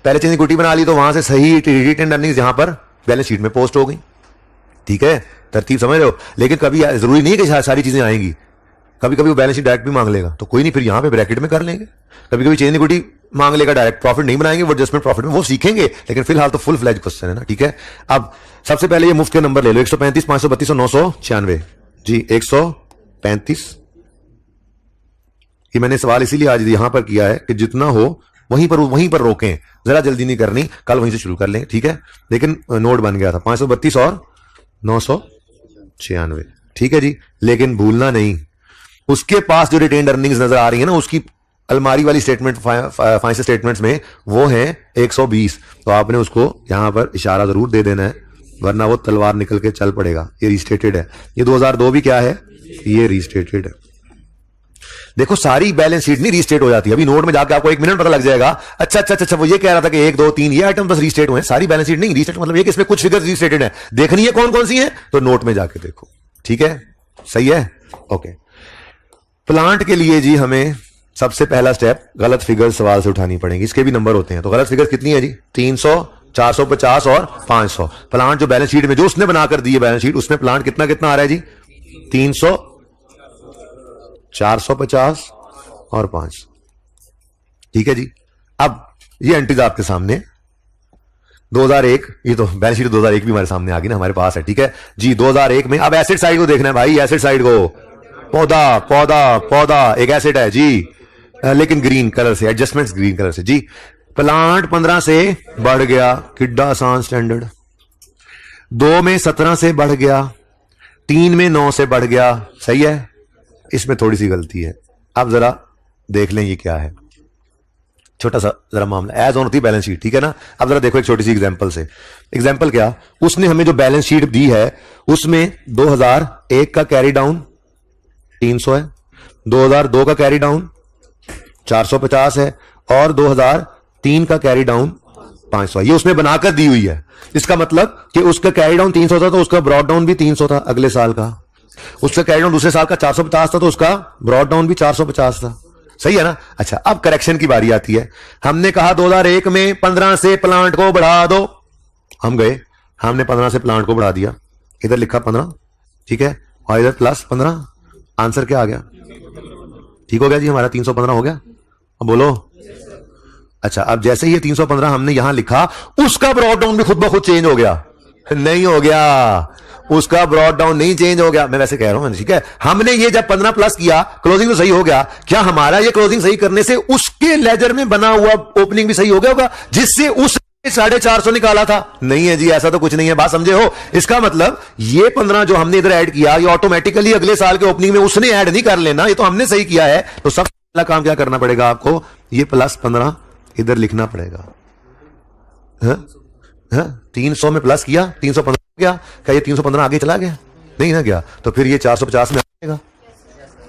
पहले चेंज इक्विटी बना ली तो वहां से सही रिटेन्ड अर्निंग्स यहां पर बैलेंस शीट में पोस्ट हो गई। ठीक है, तरतीब समझ रहे हो? लेकिन कभी जरूरी नहीं है कि सारी चीजें आएंगी, कभी कभी वो बैलेंस शीट डायरेक्ट भी मांग लेगा, तो कोई नहीं, फिर यहां पे ब्रैकेट में कर लेंगे। कभी कभी चेंज इक्विटी मांग लेगा, डायरेक्ट प्रॉफिट नहीं बनाएंगे, वो एडजस्टमेंट प्रॉफिट में वो सीखेंगे, लेकिन फिलहाल तो फुल फ्लैज क्वेश्चन है ना। ठीक है, अब सबसे पहले ये मुफ्त के नंबर ले लो, 135, 532 और 996 जी। 135, कि मैंने सवाल इसीलिए आज यहां पर किया है कि जितना हो वहीं पर रोकें, जरा जल्दी नहीं करनी, कल वहीं से शुरू कर लें। ठीक है, लेकिन नोट बन गया था 532 और 996। ठीक है जी, लेकिन भूलना नहीं, उसके पास जो रिटेन्ड अर्निंग्स नजर आ रही है ना, उसकी अलमारी वाली स्टेटमेंट, फाइनेंशियल स्टेटमेंट्स में वो है 120। तो आपने उसको यहां पर इशारा जरूर दे देना है, वरना वो तलवार निकल के चल पड़ेगा। ये रिस्टेटेड है, ये 2002 भी क्या है, ये रिस्टेटेड है। देखो सारी बैलेंस शीट नहीं रीस्टेट हो जाती, अभी नोट में जाके आपको 1 मिनट पता लग जाएगा। अच्छा, वो ये कह रहा था कि 1, 2, 3 ये आइटम बस रीस्टेट हुए, सारी बैलेंस शीट नहीं रीस्टेट, मतलब ये कि इसमें कुछ फिगर्स रीस्टेटेड है, देखनी है कौन कौन सी है तो नोट में जाके देखो। ठीक है, सही है, ओके। प्लांट के लिए जी हमें सबसे पहला स्टेप गलत फिगर सवाल से उठानी पड़ेगी, इसके भी नंबर होते हैं। तो गलत फिगर कितनी है जी? 300, 450 और 500। प्लांट जो बैलेंस शीट में जो उसने बनाकर दी है बैलेंस शीट, उसमें प्लांट कितना कितना आ रहा है जी? 300, 450 और 500। ठीक है जी, अब ये एंट्रीज आपके सामने 2001, ये तो बैलेंस शीट 2001 भी हमारे सामने आ गई ना, हमारे पास है। ठीक है जी, 2001 में अब एसेट साइड को देखना है भाई, एसेट साइड को, पौधा एक एसेट है जी, लेकिन ग्रीन कलर से, एडजस्टमेंट्स ग्रीन कलर से जी। प्लांट 15 से बढ़ गया, किड्डा आसान स्टैंडर्ड। 2 में 17 से बढ़ गया, 3 में 9 से बढ़ गया, सही है। इसमें थोड़ी सी गलती है, अब जरा देख लें ये क्या है, छोटा सा जरा मामला। एज ऑन होती बैलेंस शीट, ठीक है ना। अब जरा देखो एक छोटी सी एग्जांपल से, एग्जांपल क्या, उसने हमें जो बैलेंस शीट दी है उसमें 2001 का कैरी डाउन 300 है, 2002 का कैरी डाउन 450 है और 2003 का कैरी डाउन 500 है। ये उसने बनाकर दी हुई है, इसका मतलब कि उसका कैरी डाउन 300 था तो उसका ब्रॉड डाउन भी 300 था अगले साल का, उसका कैरी डाउन दूसरे साल का 450 था तो उसका ब्रॉड डाउन भी 450 था, सही है ना। अच्छा, अब करेक्शन की बारी आती है। हमने कहा 2001 में 15 से प्लांट को बढ़ा दो, हम गए, हमने 15 से प्लांट को बढ़ा दिया, इधर लिखा 15, ठीक है, और इधर प्लस 15, आंसर क्या आ गया? ठीक हो गया जी, हमारा 315 हो गया। अब बोलो। अच्छा, अब जैसे ही ये 315 हमने यहां लिखा, उसका ब्रॉड डाउन भी खुद ब खुद चेंज हो गया, नहीं हो गया, उसका ब्रॉड डाउन नहीं चेंज हो गया। मैं वैसे कह रहा हूं, ठीक है, हमने ये जब 15 प्लस किया, क्लोजिंग तो सही हो गया, क्या हमारा ये क्लोजिंग सही करने से उसके लेजर में बना हुआ ओपनिंग भी सही हो गया होगा जिससे उस 450 निकाला था? नहीं है जी, ऐसा तो कुछ नहीं है। बात समझे हो? इसका मतलब ये 15 जो हमने इधर ऐड किया, ये ऑटोमेटिकली अगले साल के ओपनिंग में उसने ऐड नहीं कर लेना, ये तो हमने सही किया है। तो सबसे पहला काम क्या करना पड़ेगा आपको, ये +15 इधर लिखना पड़ेगा। 300 में प्लस किया, 315 गया, क्या ये 315 आगे चला गया? नहीं ना गया, तो फिर ये 450 में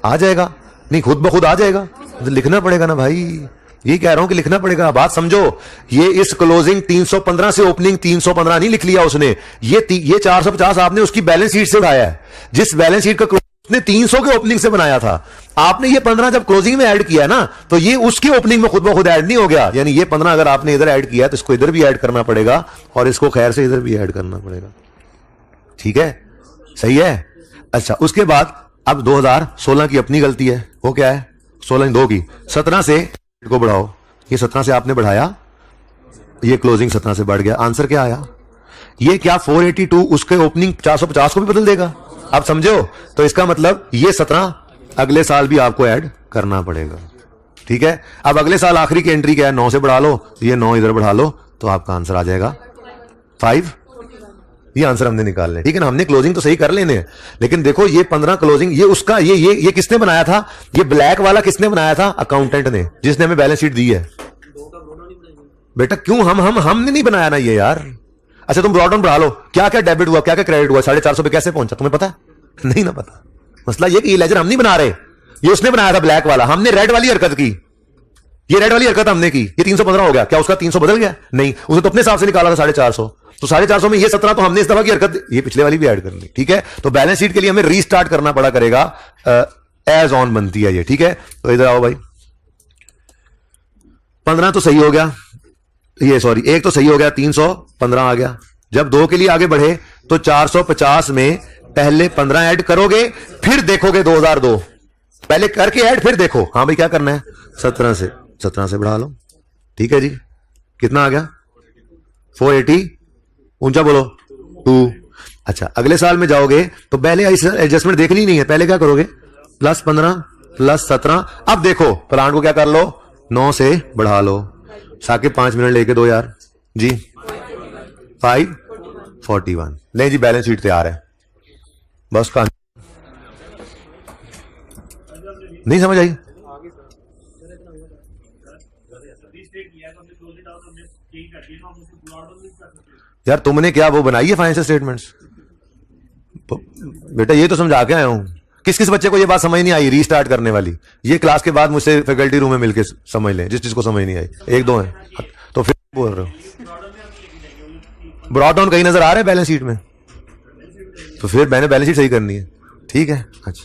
आ जाएगा। नहीं, खुद ब खुद आ जाएगा, तो लिखना पड़ेगा ना भाई, ये कह रहा हूं कि लिखना पड़ेगा। बात समझो, ये इस क्लोजिंग 315 से ओपनिंग 315 नहीं लिख लिया उसने, ये 450 आपने उसकी बैलेंस शीट से उठाया है, जिस बैलेंस शीट का उसने 300 के ओपनिंग से बनाया था। आपने ये 15 जब क्लोजिंग में ऐड किया ना, तो ये उसकी ओपनिंग में खुद ब खुद ऐड नहीं हो गया। यानी ये 15 अगर आपने इधर ऐड किया तो इसको इधर भी ऐड करना पड़ेगा और इसको खैर से इधर भी ऐड करना पड़ेगा। ठीक है, सही है। अच्छा, उसके बाद अब 2016 की अपनी गलती है, वो क्या है, 16 की 17 से को बढ़ाओ। ये 17 से आपने बढ़ाया, ये क्लोजिंग 17 से बढ़ गया। आंसर क्या आया? ये क्या 482 उसके ओपनिंग 450 को भी बदल देगा? आप समझो, तो इसका मतलब ये 17 अगले साल भी आपको ऐड करना पड़ेगा। ठीक है, अब अगले साल आखिरी की एंट्री क्या है, 9 से बढ़ा लो, ये 9 इधर बढ़ा लो, तो आपका आंसर आ जाएगा 5। ये आंसर हमने निकाल लें। ठीक है ना, हमने क्लोजिंग तो सही कर लेने हैं, लेकिन देखो ये 15 क्लोजिंग, ये उसका ये किसने बनाया था? ये ब्लैक वाला किसने बनाया था? अकाउंटेंट ने, जिसने हमें बैलेंस शीट दी है। बेटा क्यों, हमने नहीं बनाया ना ये यार। अच्छा, तुम ब्रॉड डाउन बढ़ा लो, क्या क्या डेबिट हुआ, क्या क्या क्रेडिट हुआ, 450 पे कैसे पहुंचा, तुम्हें पता है? नहीं ना पता। मसला ये कि ये लेजर हम नहीं बना रहे, ये उसने बनाया था ब्लैक वाला, हमने रेड वाली हरकत की, ये रेड वाली हरकत हमने की। ये 315 हो गया, क्या उसका 300 बदल गया? नहीं, उसने तो अपने हिसाब से निकाला था 450, तो 450 में ये 17 तो हमने इस दफा की हरकत, ये पिछले वाली भी ऐड कर ली। ठीक है, तो बैलेंस शीट के लिए हमें रीस्टार्ट करना पड़ा करेगा, एज ऑन बनती है ये। ठीक है, तो इधर आओ भाई, 15 तो सही हो गया, ये सॉरी एक तो सही हो गया, 315 आ गया। जब 2 के लिए आगे बढ़े तो 450 में पहले 15 ऐड करोगे, फिर देखोगे 2002, पहले करके ऐड फिर देखो। हाँ भाई, क्या करना है, 17 से बढ़ा लो। ठीक है जी, कितना आ गया? 480, ऊंचा बोलो 2। अच्छा, अगले साल में जाओगे तो पहले एडजस्टमेंट देखनी नहीं है, पहले क्या करोगे, +15 +17। अब देखो प्लांट को क्या कर लो, 9 से बढ़ा लो। साकिब 5 मिनट लेके दो यार जी। 541 नहीं जी, बैलेंस शीट तैयार है, बस का नहीं समझ आई? यार तुमने क्या वो बनाई है फाइनेंशियल स्टेटमेंट्स? बेटा ये तो समझा के आया हूं। किस किस बच्चे को ये बात समझ नहीं आई रीस्टार्ट करने वाली? ये क्लास के बाद मुझसे फैकल्टी रूम में मिलके समझ लें, जिस चीज को समझ नहीं आई। 1-2 है तो फिर बोल रहे हो, ब्रॉड डाउन कहीं नजर आ रहा है बैलेंस शीट में? तो फिर मैंने बैलेंस शीट सही करनी है। ठीक है, अच्छा,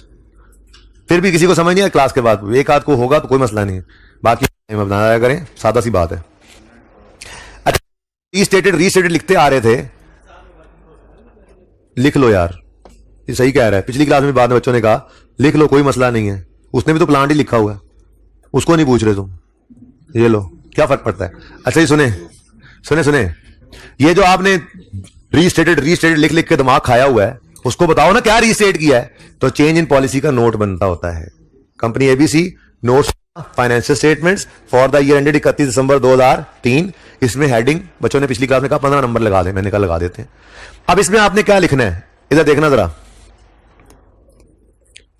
फिर भी किसी को समझ नहीं आया क्लास के बाद, एक आध को होगा तो कोई मसला नहीं है, बाकी बनाया करें, सादा सी बात है। अच्छा, रीस्टेटेड लिखते आ रहे थे, लिख लो यार, ये सही कह रहा है। पिछली क्लास में बाद में बच्चों ने कहा लिख लो, कोई मसला नहीं है, उसने भी तो प्लांट ही लिखा हुआ है, उसको नहीं पूछ रहे तुम, ये लो, क्या फर्क पड़ता है। अच्छा ये सुने, ये जो आपने रीस्टेटेड लिख लिख के दिमाग खाया हुआ है, उसको बताओ ना क्या रीस्टेट किया है। तो चेंज इन पॉलिसी का नोट बनता होता है, company ABC notes financial statements for the year ended 31 दिसंबर 2003। इसमें हेडिंग बच्चों ने पिछली क्लास में कहा 15 नंबर लगा दे, मैंने कहा लगा देते हैं। अब इसमें आपने क्या लिखना है, इधर देखना जरा,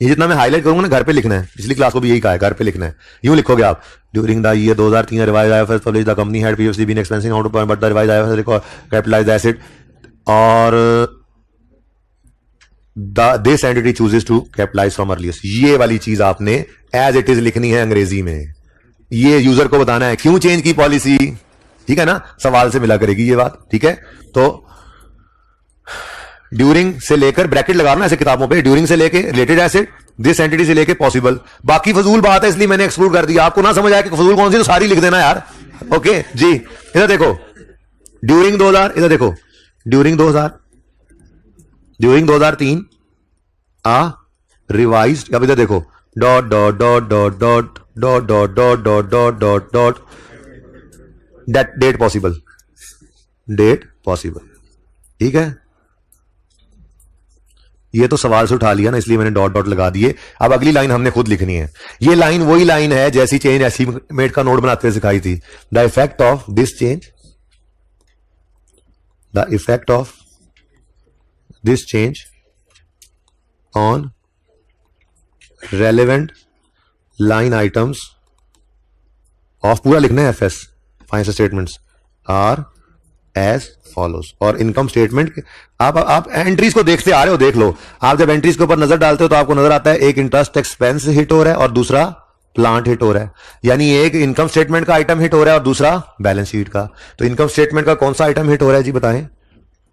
ये जितना मैं हाईलाइट करूंगा ना घर पे लिखना है, पिछली क्लास को भी यही कहा है घर पे लिखना है। यूं लिखोगे आप, during the year 2003 revise IFRS publish the company had previously been expensing how to but the revise IFRS record capitalised asset और this entity chooses to capitalise from earliest. ये वाली चीज आपने एज इट इज लिखनी है अंग्रेजी में, ये यूजर को बताना है क्यों चेंज की पॉलिसी। ठीक है ना, सवाल से मिला करेगी ये बात। ठीक है, तो ड्यूरिंग से लेकर ब्रैकेट लगाना ऐसे किताबों पे, ड्यूरिंग से लेके रिलेटेड एसेट, दिस एंटिटी से लेके पॉसिबल। बाकी फजूल बात है इसलिए मैंने एक्सक्लूड कर दिया। आपको ना समझ आया कि फजूल कौन सी, तो सारी लिख देना यार। ओके जी, इधर देखो ड्यूरिंग 2000, इधर देखो ड्यूरिंग 2003 रिवाइज्ड। अब इधर देखो dot dot dot dot dot dot dot dot dot dot dot dot date possible. ठीक है, ये तो सवाल से उठा लिया ना, इसलिए मैंने डॉट डॉट लगा दिए। अब अगली लाइन हमने खुद लिखनी है। ये लाइन वही लाइन है जैसी चेंज एस्टीमेट का नोट बनाते सिखाई थी। The effect of this change, the effect of this change on relevant line items of, पूरा लिखना है FS, financial statements are as follows. और इनकम स्टेटमेंट आप एंट्रीज को देखते आ रहे हो, देख लो। आप जब एंट्रीज के ऊपर नजर डालते हो तो आपको नजर आता है एक इंटरेस्ट एक्सपेंस हिट हो रहा है और दूसरा प्लांट हिट हो रहा है, यानी एक इनकम स्टेटमेंट का आइटम हिट हो रहा है और दूसरा बैलेंस शीट का। तो इनकम स्टेटमेंट का कौन सा आइटम हिट हो रहा है जी, बताएं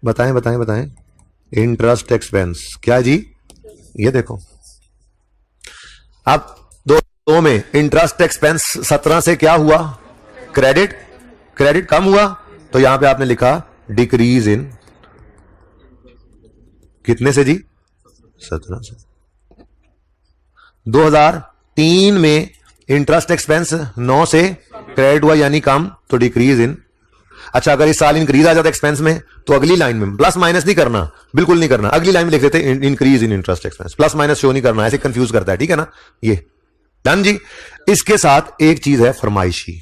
बताएं बताएं बताएं। इंटरेस्ट एक्सपेंस क्या है जी, ये देखो। अब दो में इंटरेस्ट एक्सपेंस 17 से क्या हुआ, क्रेडिट, क्रेडिट कम हुआ, तो यहां पे आपने लिखा डिक्रीज इन, कितने से जी, 17 से। 2003 में इंटरेस्ट एक्सपेंस 9 से क्रेडिट हुआ यानी कम, तो डिक्रीज इन। अच्छा, अगर इस साल इंक्रीज आ जाता एक्सपेंस में तो अगली लाइन में प्लस माइनस नहीं करना, बिल्कुल नहीं करना, अगली लाइन में लिख देते increase in interest expense, plus minus show नहीं करना, ऐसे कंफ्यूज करता है, ठीक है ना। ये डन जी। इसके साथ एक चीज है फरमाइशी,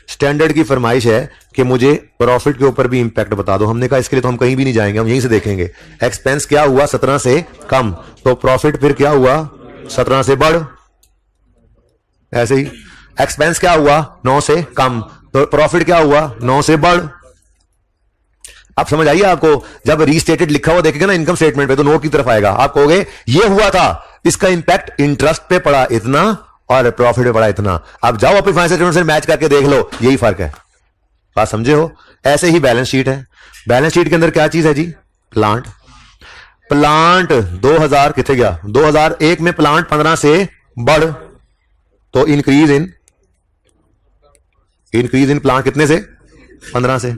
स्टैंडर्ड की फरमाइश है कि मुझे प्रॉफिट के ऊपर भी इंपैक्ट बता दो। हमने कहा इसके लिए तो हम कहीं भी नहीं जाएंगे, हम यहीं से देखेंगे। एक्सपेंस क्या हुआ 17 से कम, तो प्रॉफिट फिर क्या हुआ 17 से बढ़, ऐसे ही। एक्सपेंस क्या हुआ 9 से कम, तो प्रॉफिट क्या हुआ 9 से बढ़। आप समझ आइए, आपको जब रीस्टेटेड लिखा हुआ देखेगा ना इनकम स्टेटमेंट पे तो नोट की तरफ आएगा, आप कहोगे ये हुआ था, इसका इंपैक्ट इंटरेस्ट पे पड़ा इतना और प्रॉफिट पे पड़ा इतना। आप जाओ अपनी फाइनेंशियल स्टेटमेंट से मैच करके देख लो, यही फर्क है। बात समझे हो। ऐसे ही बैलेंस शीट है, बैलेंस शीट के अंदर क्या चीज है जी, प्लांट। प्लांट 2000 कितने गया, 2001 में प्लांट 15 से बढ़, तो इंक्रीज इन प्लांट कितने से, 15 से।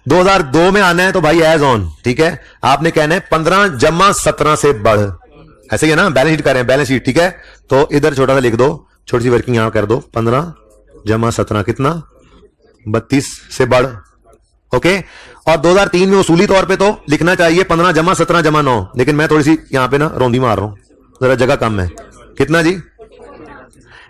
2002 में आना है तो भाई एज ऑन, ठीक है, आपने कहना है 15 जमा 17 से बढ़, ऐसे ही है ना, बैलेंस शीट कर रहे हैं, बैलेंस शीट, ठीक है। तो इधर छोटा सा लिख दो, छोटी सी वर्किंग यहां कर दो, 15 जमा 17 कितना, 32 से बढ़, ओके। और 2003 में उसूली तौर पे तो लिखना चाहिए 15 जमा 17 जमा 9, लेकिन मैं थोड़ी सी यहां पे ना रौंदी मार रहा हूं, जरा जगह कम है, कितना जी।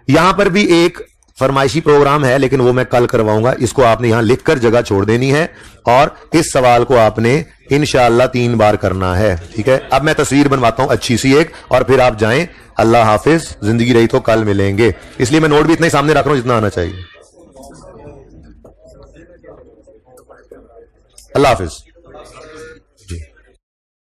यहां पर भी एक फरमाइशी प्रोग्राम है, लेकिन वो मैं कल करवाऊंगा। इसको आपने यहां लिखकर जगह छोड़ देनी है और इस सवाल को आपने इंशाअल्लाह 3 बार करना है, ठीक है। अब मैं तस्वीर बनवाता हूं अच्छी सी एक, और फिर आप जाएं। अल्लाह हाफिज, जिंदगी रही तो कल मिलेंगे, इसलिए मैं नोट भी इतना ही सामने रख रहा हूं जितना आना चाहिए। अल्लाह हाफिज।